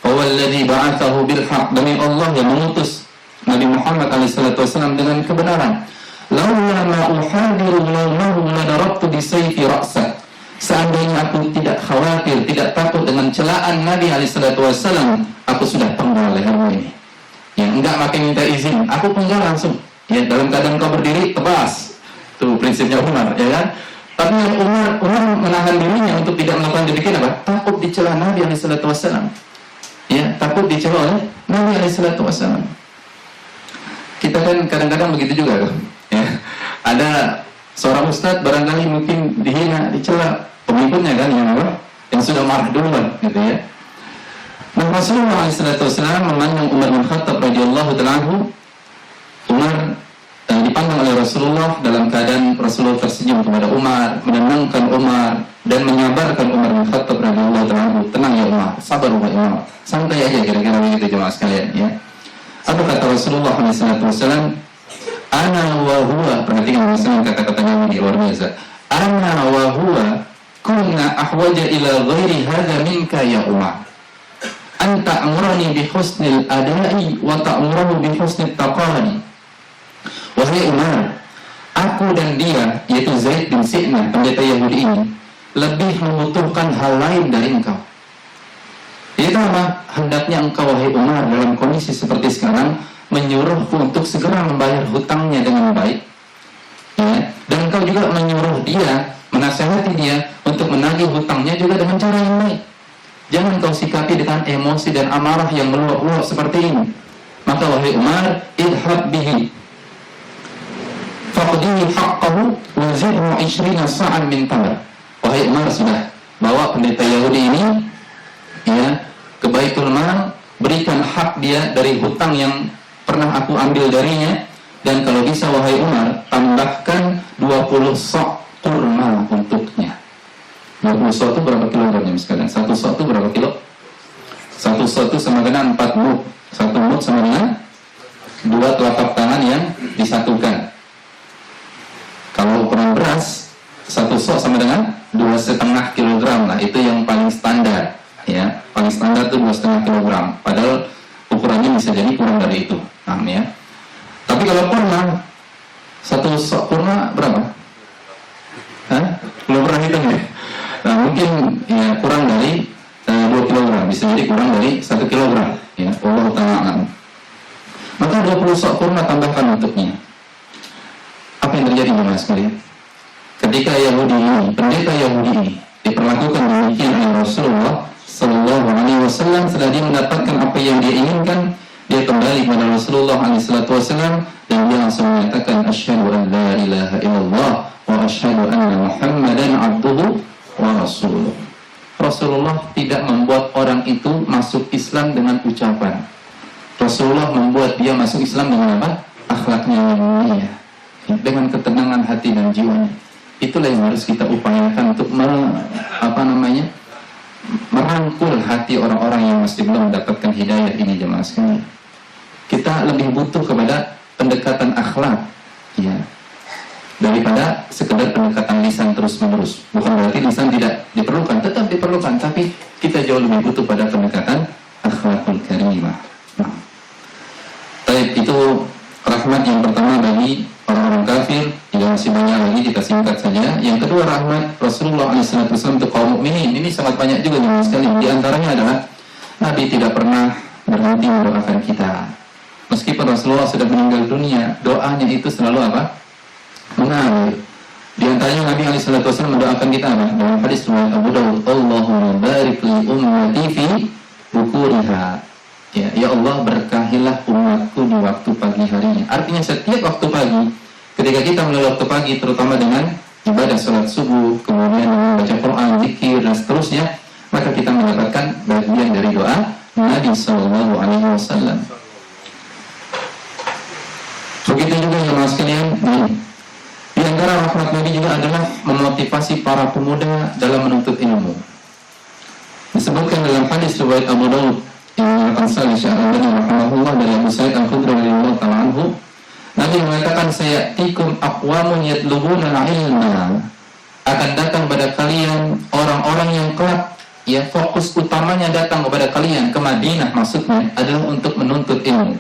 fawalladzi ba'atsahu bil haqq, demi Allah yang mengutus Nabi Muhammad SAW dengan kebenaran, laula ma uhadiru lawmahu ladarabtu bisayfi ra'sa, seandainya aku tidak khawatir, tidak takut dengan celaan Nabi SAW, aku sudah penggal lehermu ini. Ya, enggak pakai minta izin, aku penggal langsung. Ya, dalam keadaan kau berdiri, tebas. Itu prinsipnya Umar, ya kan? Tapi Umar menahan dirinya untuk tidak melakukan demikian apa? Takut dicela Nabi SAW. Ya, takut dicela oleh Nabi SAW. Kita kan kadang-kadang begitu juga, tuh. Ya. Ada seorang ustadz barangkali mungkin dihina, dicela pengikutnya kan, yang apa? Yang sudah marah duluan, gitu ya. Nah, Rasulullah SAW memandang Umar bin Khattab radhiyallahu ta'ala anhu. Umar dipandang oleh Rasulullah dalam keadaan Rasulullah tersenyum kepada Umar, menenangkan Umar, dan menyabarkan Umar bin Khattab radhiyallahu ta'ala anhu. Tenang ya Umar, sabar Umar, santai aja, kira-kira begitu jemaah sekalian ya. Apa kata Rasulullah SAW? Ana wa huwa, perhatikan misalnya kata-katanya ini luar biasa. Ana wa huwa kunna ahwaja ila ghairi hadza minka ya Umar. Anta amrani bi husnil adai wa ta'muru bi husnil taqani. Wahai Umar, aku dan dia, yaitu Zaid bin Si'nah, pendeta Yahudi ini, lebih membutuhkan hal lain dari engkau. Itu apa? Hendaknya engkau, wahai Umar, dalam kondisi seperti sekarang, menyuruhku untuk segera membayar hutangnya dengan baik. Ya? Dan engkau juga menyuruh dia, menasihati dia, untuk menagih hutangnya juga dengan cara yang baik. Jangan kau sikapi dengan emosi dan amarah yang meluap-luap seperti ini. Maka wahai Umar, idhab bihi faqdihi haqqahu wa zidhu 20 sa'an min tamar. Wahai Umar, sudah bawa pendeta Yahudi ini ya ke Baitul Mal, berikan hak dia dari hutang yang pernah aku ambil darinya, dan kalau bisa wahai Umar, tambahkan 20 sok kurma untuknya. 20 sok itu berapa kilogramnya sekalian? Satu sok itu berapa kilo? Satu sok itu sama dengan 4 mud. Satu mud sama dengan 2 telapak tangan yang disatukan. Kalau ukuran beras, satu sok sama dengan 2,5 kilogram. Nah, itu yang paling standar. Ya, paling standar itu 2,5 kilogram. Padahal ukurannya bisa jadi kurang dari itu. kalau pernah, satu sok kurma berapa? Hah? Belum pernah hitung ya? Nah, mungkin ya kurang dari 2 kg, bisa jadi kurang dari 1 kg ya, Allah ta'ala. Maka 20 sok kurma tambahkan untuknya. Apa yang terjadi jemaah sekalian? Ketika Yahudi ini, pendeta Yahudi ini diperlakukan demikian oleh Rasulullah Sallallahu Alaihi Wasallam, setelah dia mendapatkan apa yang dia inginkan, dia kembali kepada Rasulullah SAW dan dia langsung menyatakan asyhadu an la ilaha illallah wa asyhadu anna Muhammadan abduhu wa rasuluh. Rasulullah tidak membuat orang itu masuk Islam dengan ucapan. Rasulullah membuat dia masuk Islam dengan apa? Akhlaknya yang mulia, dengan ketenangan hati dan jiwanya. Itulah yang harus kita upayakan untuk merangkul hati orang-orang yang masih belum mendapatkan hidayah ini, jemaah sekalian. Kita lebih butuh kepada pendekatan akhlak, ya, daripada sekedar pendekatan lisan terus-menerus. Bukan berarti lisan tidak diperlukan, tetap diperlukan, tapi kita jauh lebih butuh pada pendekatan akhlakul karimah. Nah, itu rahmat yang pertama bagi orang-orang kafir. Yang masih banyak lagi, kita singkat saja. Yang kedua, rahmat Rasulullah SAW untuk kaum mukminin. Ini sangat banyak juga jemaah sekalian. Di antaranya adalah Nabi tidak pernah berhenti mendoakan kita. Meskipun Rasulullah sudah meninggal dunia, doanya itu selalu apa? Mengalir. Di antaranya Nabi SAW mendoakan kita apa? Dalam hadis riwayat Abu Dawud, Allahumma barik li ummati fi bukuriha. Ya Allah, berkahilah umatku di waktu pagi harinya. Artinya setiap waktu pagi, ketika kita mulai waktu pagi, terutama dengan ibadah salat subuh, kemudian membaca Quran, zikir, dan seterusnya, maka kita mendapatkan bagian dari doa Nabi Sallallahu Alaihi Wasallam. Begitu juga jemaah sekalian, di antara rahmat Nabi juga adalah memotivasi para pemuda dalam menuntut ilmu. Disebutkan dalam hadis riwayat Abu Dawud yang Ansari Syah'alani rahimahullah dari Abu Sa'id Al-Khudri radhiyallahu ta'ala anhu, Nabi mengatakan, sayatikum aqwamun yatlubuna al-ilma, akan datang pada kalian orang-orang yang kelak, ya, fokus utamanya datang kepada kalian ke Madinah, maksudnya adalah untuk menuntut ilmu.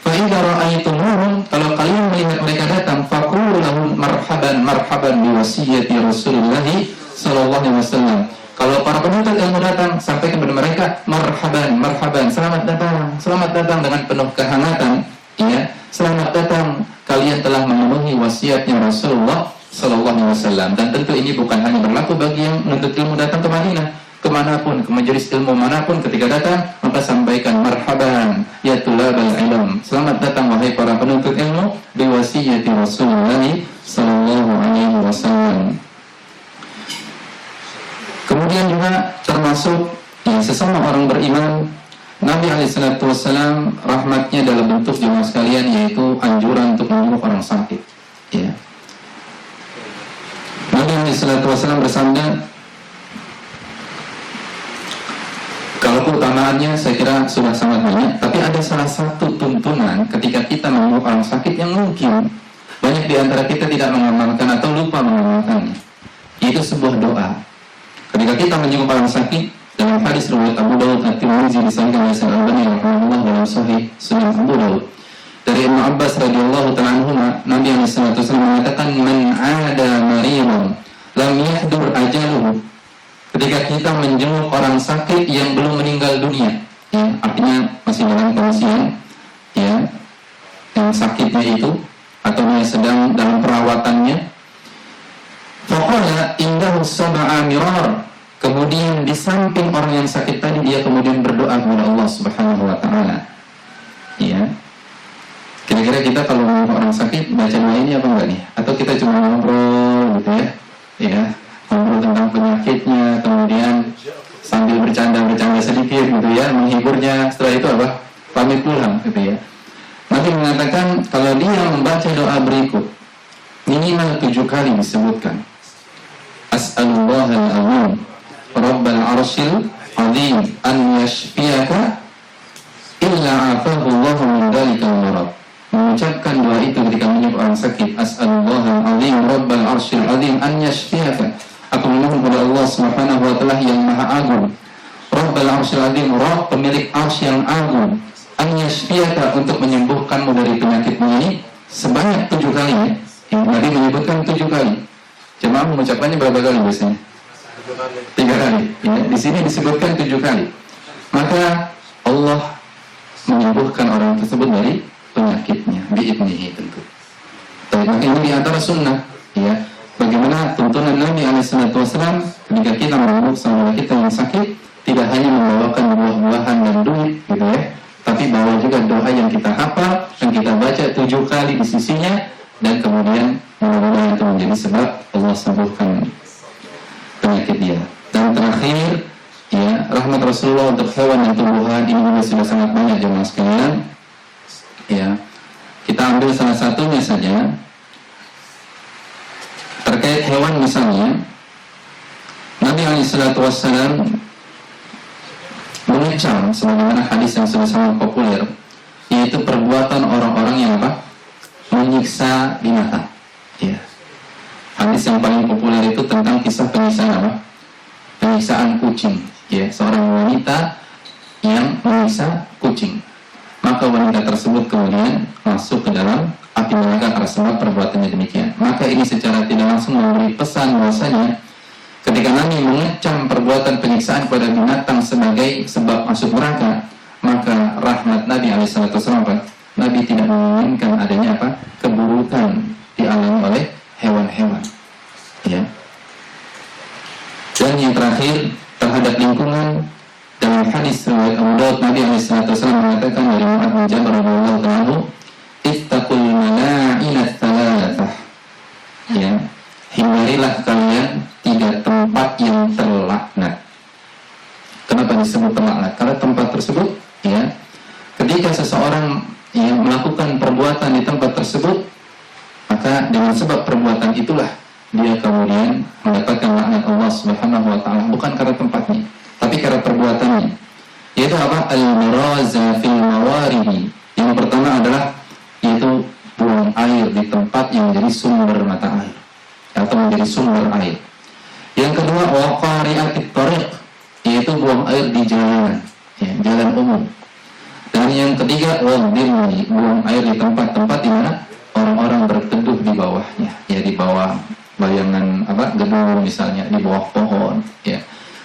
Fa idza ra'aytumuhum, kalau kalian melihat mereka datang, faqulu lahum marhaban marhaban bi wasiyyati Rasulullah sallallahu alaihi wasallam. Kalau para penuntut ilmu datang, sampaikan kepada mereka marhaban marhaban, selamat datang dengan penuh kehangatan, ya, selamat datang, kalian telah memenuhi wasiatnya Rasulullah sallallahu alaihi wasallam. Dan tentu ini bukan hanya berlaku bagi yang menuntut ilmu datang ke Madinah, kemanapun, ke majelis ilmu manapun, ketika datang maka sampaikan marhaban ya tulabal ilm, selamat datang wahai para penuntut ilmu bi wasiyati Rasulullah sallallahu alaihi wasallam. Kemudian juga termasuk sesama orang beriman, Nabi SAW rahmatnya dalam bentuk jemaah sekalian, yaitu anjuran untuk menyembuh orang sakit, ya. Nabi SAW bersabda, kalau keutamaannya saya kira sudah sangat banyak, tapi ada salah satu tuntunan ketika kita menyembuh orang sakit yang mungkin banyak di antara kita tidak mengamalkan atau lupa mengamalkannya, yaitu sebuah doa. Ketika kita menyembuh orang sakit, dalam hadis riwayat Abu Dawud At-Tirmidzi disahihkan oleh Al-Albani rahimahullah dalam Sahih Sunan Abu Dawud, dari Ibnu Abbas radhiyallahu ta'ala anhuma, Nabi SAW mengatakan, man 'ada maridan lam yahdur ajaluhu. Ketika kita menjenguk orang sakit yang belum meninggal dunia, ya, artinya masih dalam kondisi yang sakitnya itu, atau dia sedang dalam perawatannya, faqala indahu sab'a mirar, kemudian di samping orang yang sakit tadi, dia kemudian berdoa kepada Allah Subhanahu wa ta'ala, ya. Kira-kira kita kalau menyembuh orang sakit baca doa ini apa enggak nih? Atau kita cuma ngobrol gitu ya, ngobrol tentang penyakitnya, kemudian sambil bercanda sedikit gitu ya, menghiburnya, setelah itu apa? Pamit pulang gitu ya. Nabi mengatakan kalau dia membaca doa berikut minimal 7 kali disebutkan, As'alullahal azim Rabbal arsyil azim an yashfiyaka illa afahu Allahu min dalikal marad. Mengucapkan doa itu ketika menyembuh orang sakit, As'alullahal azim Rabbal arsyil azim an yashfiyaka, aku memohon kepada Allah Subhanahu wa ta'ala yang maha agung, Rabbal arsyil azim, Rabb pemilik arsy yang agung, an yashfiyaka, untuk menyembuhkanmu dari penyakitmu ini, sebanyak 7 kali ya. Nabi menyebutkan 7 kali. Jemaah mengucapkannya berapa kali biasanya? 3 kali. Ya, di sini disebutkan 7 kali. Maka Allah menyembuhkan orang tersebut dari penyakitnya, bi'idnihi tentu. Tapi ini di antara sunnah, ya. Bagaimana tuntunan Nabi SAW ketika kita memeluk saudara kita yang sakit, tidak hanya membawakan buah-buahan dan duit, gitu ya, tapi bawa juga doa yang kita hafal dan kita baca 7 kali di sisinya, dan kemudian mudah-mudahan itu menjadi sebab Allah sembuhkan penyakit dia. Dan terakhir, ya, rahmat Rasulullah untuk hewan dan tumbuhan ini juga sudah sangat banyak jemaah sekalian. Ya, kita ambil salah satunya saja. Terkait hewan misalnya, Nabi SAW mengecam sebagaimana hadis yang sudah sangat populer, yaitu perbuatan orang-orang yang apa? Menyiksa binatang. Ya. Hadis yang paling populer itu tentang kisah penyiksaan apa? Penyiksaan kucing. Ya, seorang wanita yang menyiksa kucing. Maka wanita tersebut kemudian masuk ke dalam api neraka karena sebab perbuatannya demikian. Maka ini secara tidak langsung memberi pesan bahwasanya ketika Nabi mengecam perbuatan penyiksaan pada binatang sebagai sebab masuk neraka, maka rahmat Nabi SAW, Nabi tidak menginginkan adanya apa? Keburukan dialami oleh hewan-hewan. Ya. Dan yang terakhir terhadap lingkungan, dalam hadis riwayat Abu Daud, Nabi SAW mengatakan dari Mu'adz bin Jabal radhiyallahu anhu, "Ittaqul mala'ina tsalatsah." Ya, hindarilah kalian 3 tempat yang terlaknat. Kenapa disebut terlaknat? Karena tempat tersebut, ya, ketika seseorang yang melakukan perbuatan di tempat tersebut, maka dengan sebab perbuatan itulah dia kemudian mendapatkan laknat Allah Subhanahu wa taala, bukan karena tempatnya, tapi karena perbuatannya. Yaitu apa? Al-muraza fil mawaridi. Yang pertama adalah yaitu buang air di tempat yang menjadi sumber mata air atau menjadi sumber air. Yang kedua, waqari'atit thariq, yaitu buang air di jalanan, ya, jalan umum. Dan yang ketiga, wadhilli, buang air di tempat-tempat di mana orang-orang berteduh di bawahnya, ya, di bawah bayangan apa? Gedung misalnya, di bawah pohon, ya.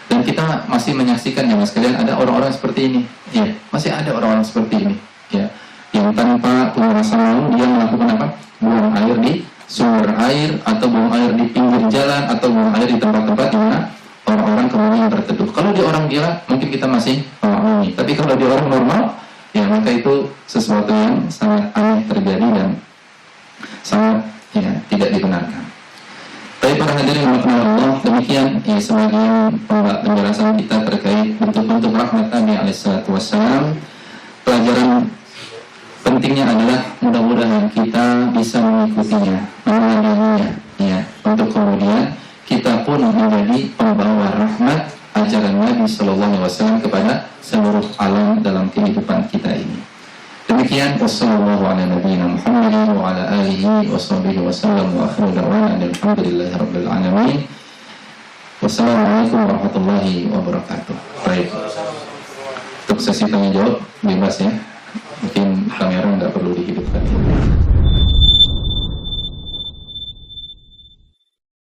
Dan kita masih menyaksikan ya mas kalian, ada orang-orang seperti ini, ya, masih ada orang-orang seperti ini, ya, yang tanpa penjelasan lalu dia melakukan apa? Buang air di sumber air, atau buang air di pinggir jalan, atau buang air di tempat-tempat di mana orang-orang kemudian berteduh. Kalau di orang gila mungkin kita masih memahami, tapi kalau di orang normal, ya, maka itu sesuatu yang sangat aneh terjadi dan sangat, ya, tidak dibenarkan. Tapi para hadirin yang dirahmati Allah, demikian ya sebagian penjelasan kita terkait bentuk-bentuk rahmat Nabi SAW. Pelajaran pentingnya adalah mudah-mudahan kita bisa mengikutinya, mengadaninya, ya, untuk kemudian kita pun menjadi pembawa rahmat ajaran Nabi SAW kepada seluruh alam dalam kehidupan kita ini. Demikian, wassalamualaikum warahmatullahi wabarakatuh wa ala alihi wa sahbihi wa sallam wa akhiru da'wana alhamdulillahi rabbil alamin. Wassalamualaikum warahmatullahi wabarakatuh. Baik, untuk sesi tanya jawab bebas ya, mungkin kamera nggak perlu dihidupkan.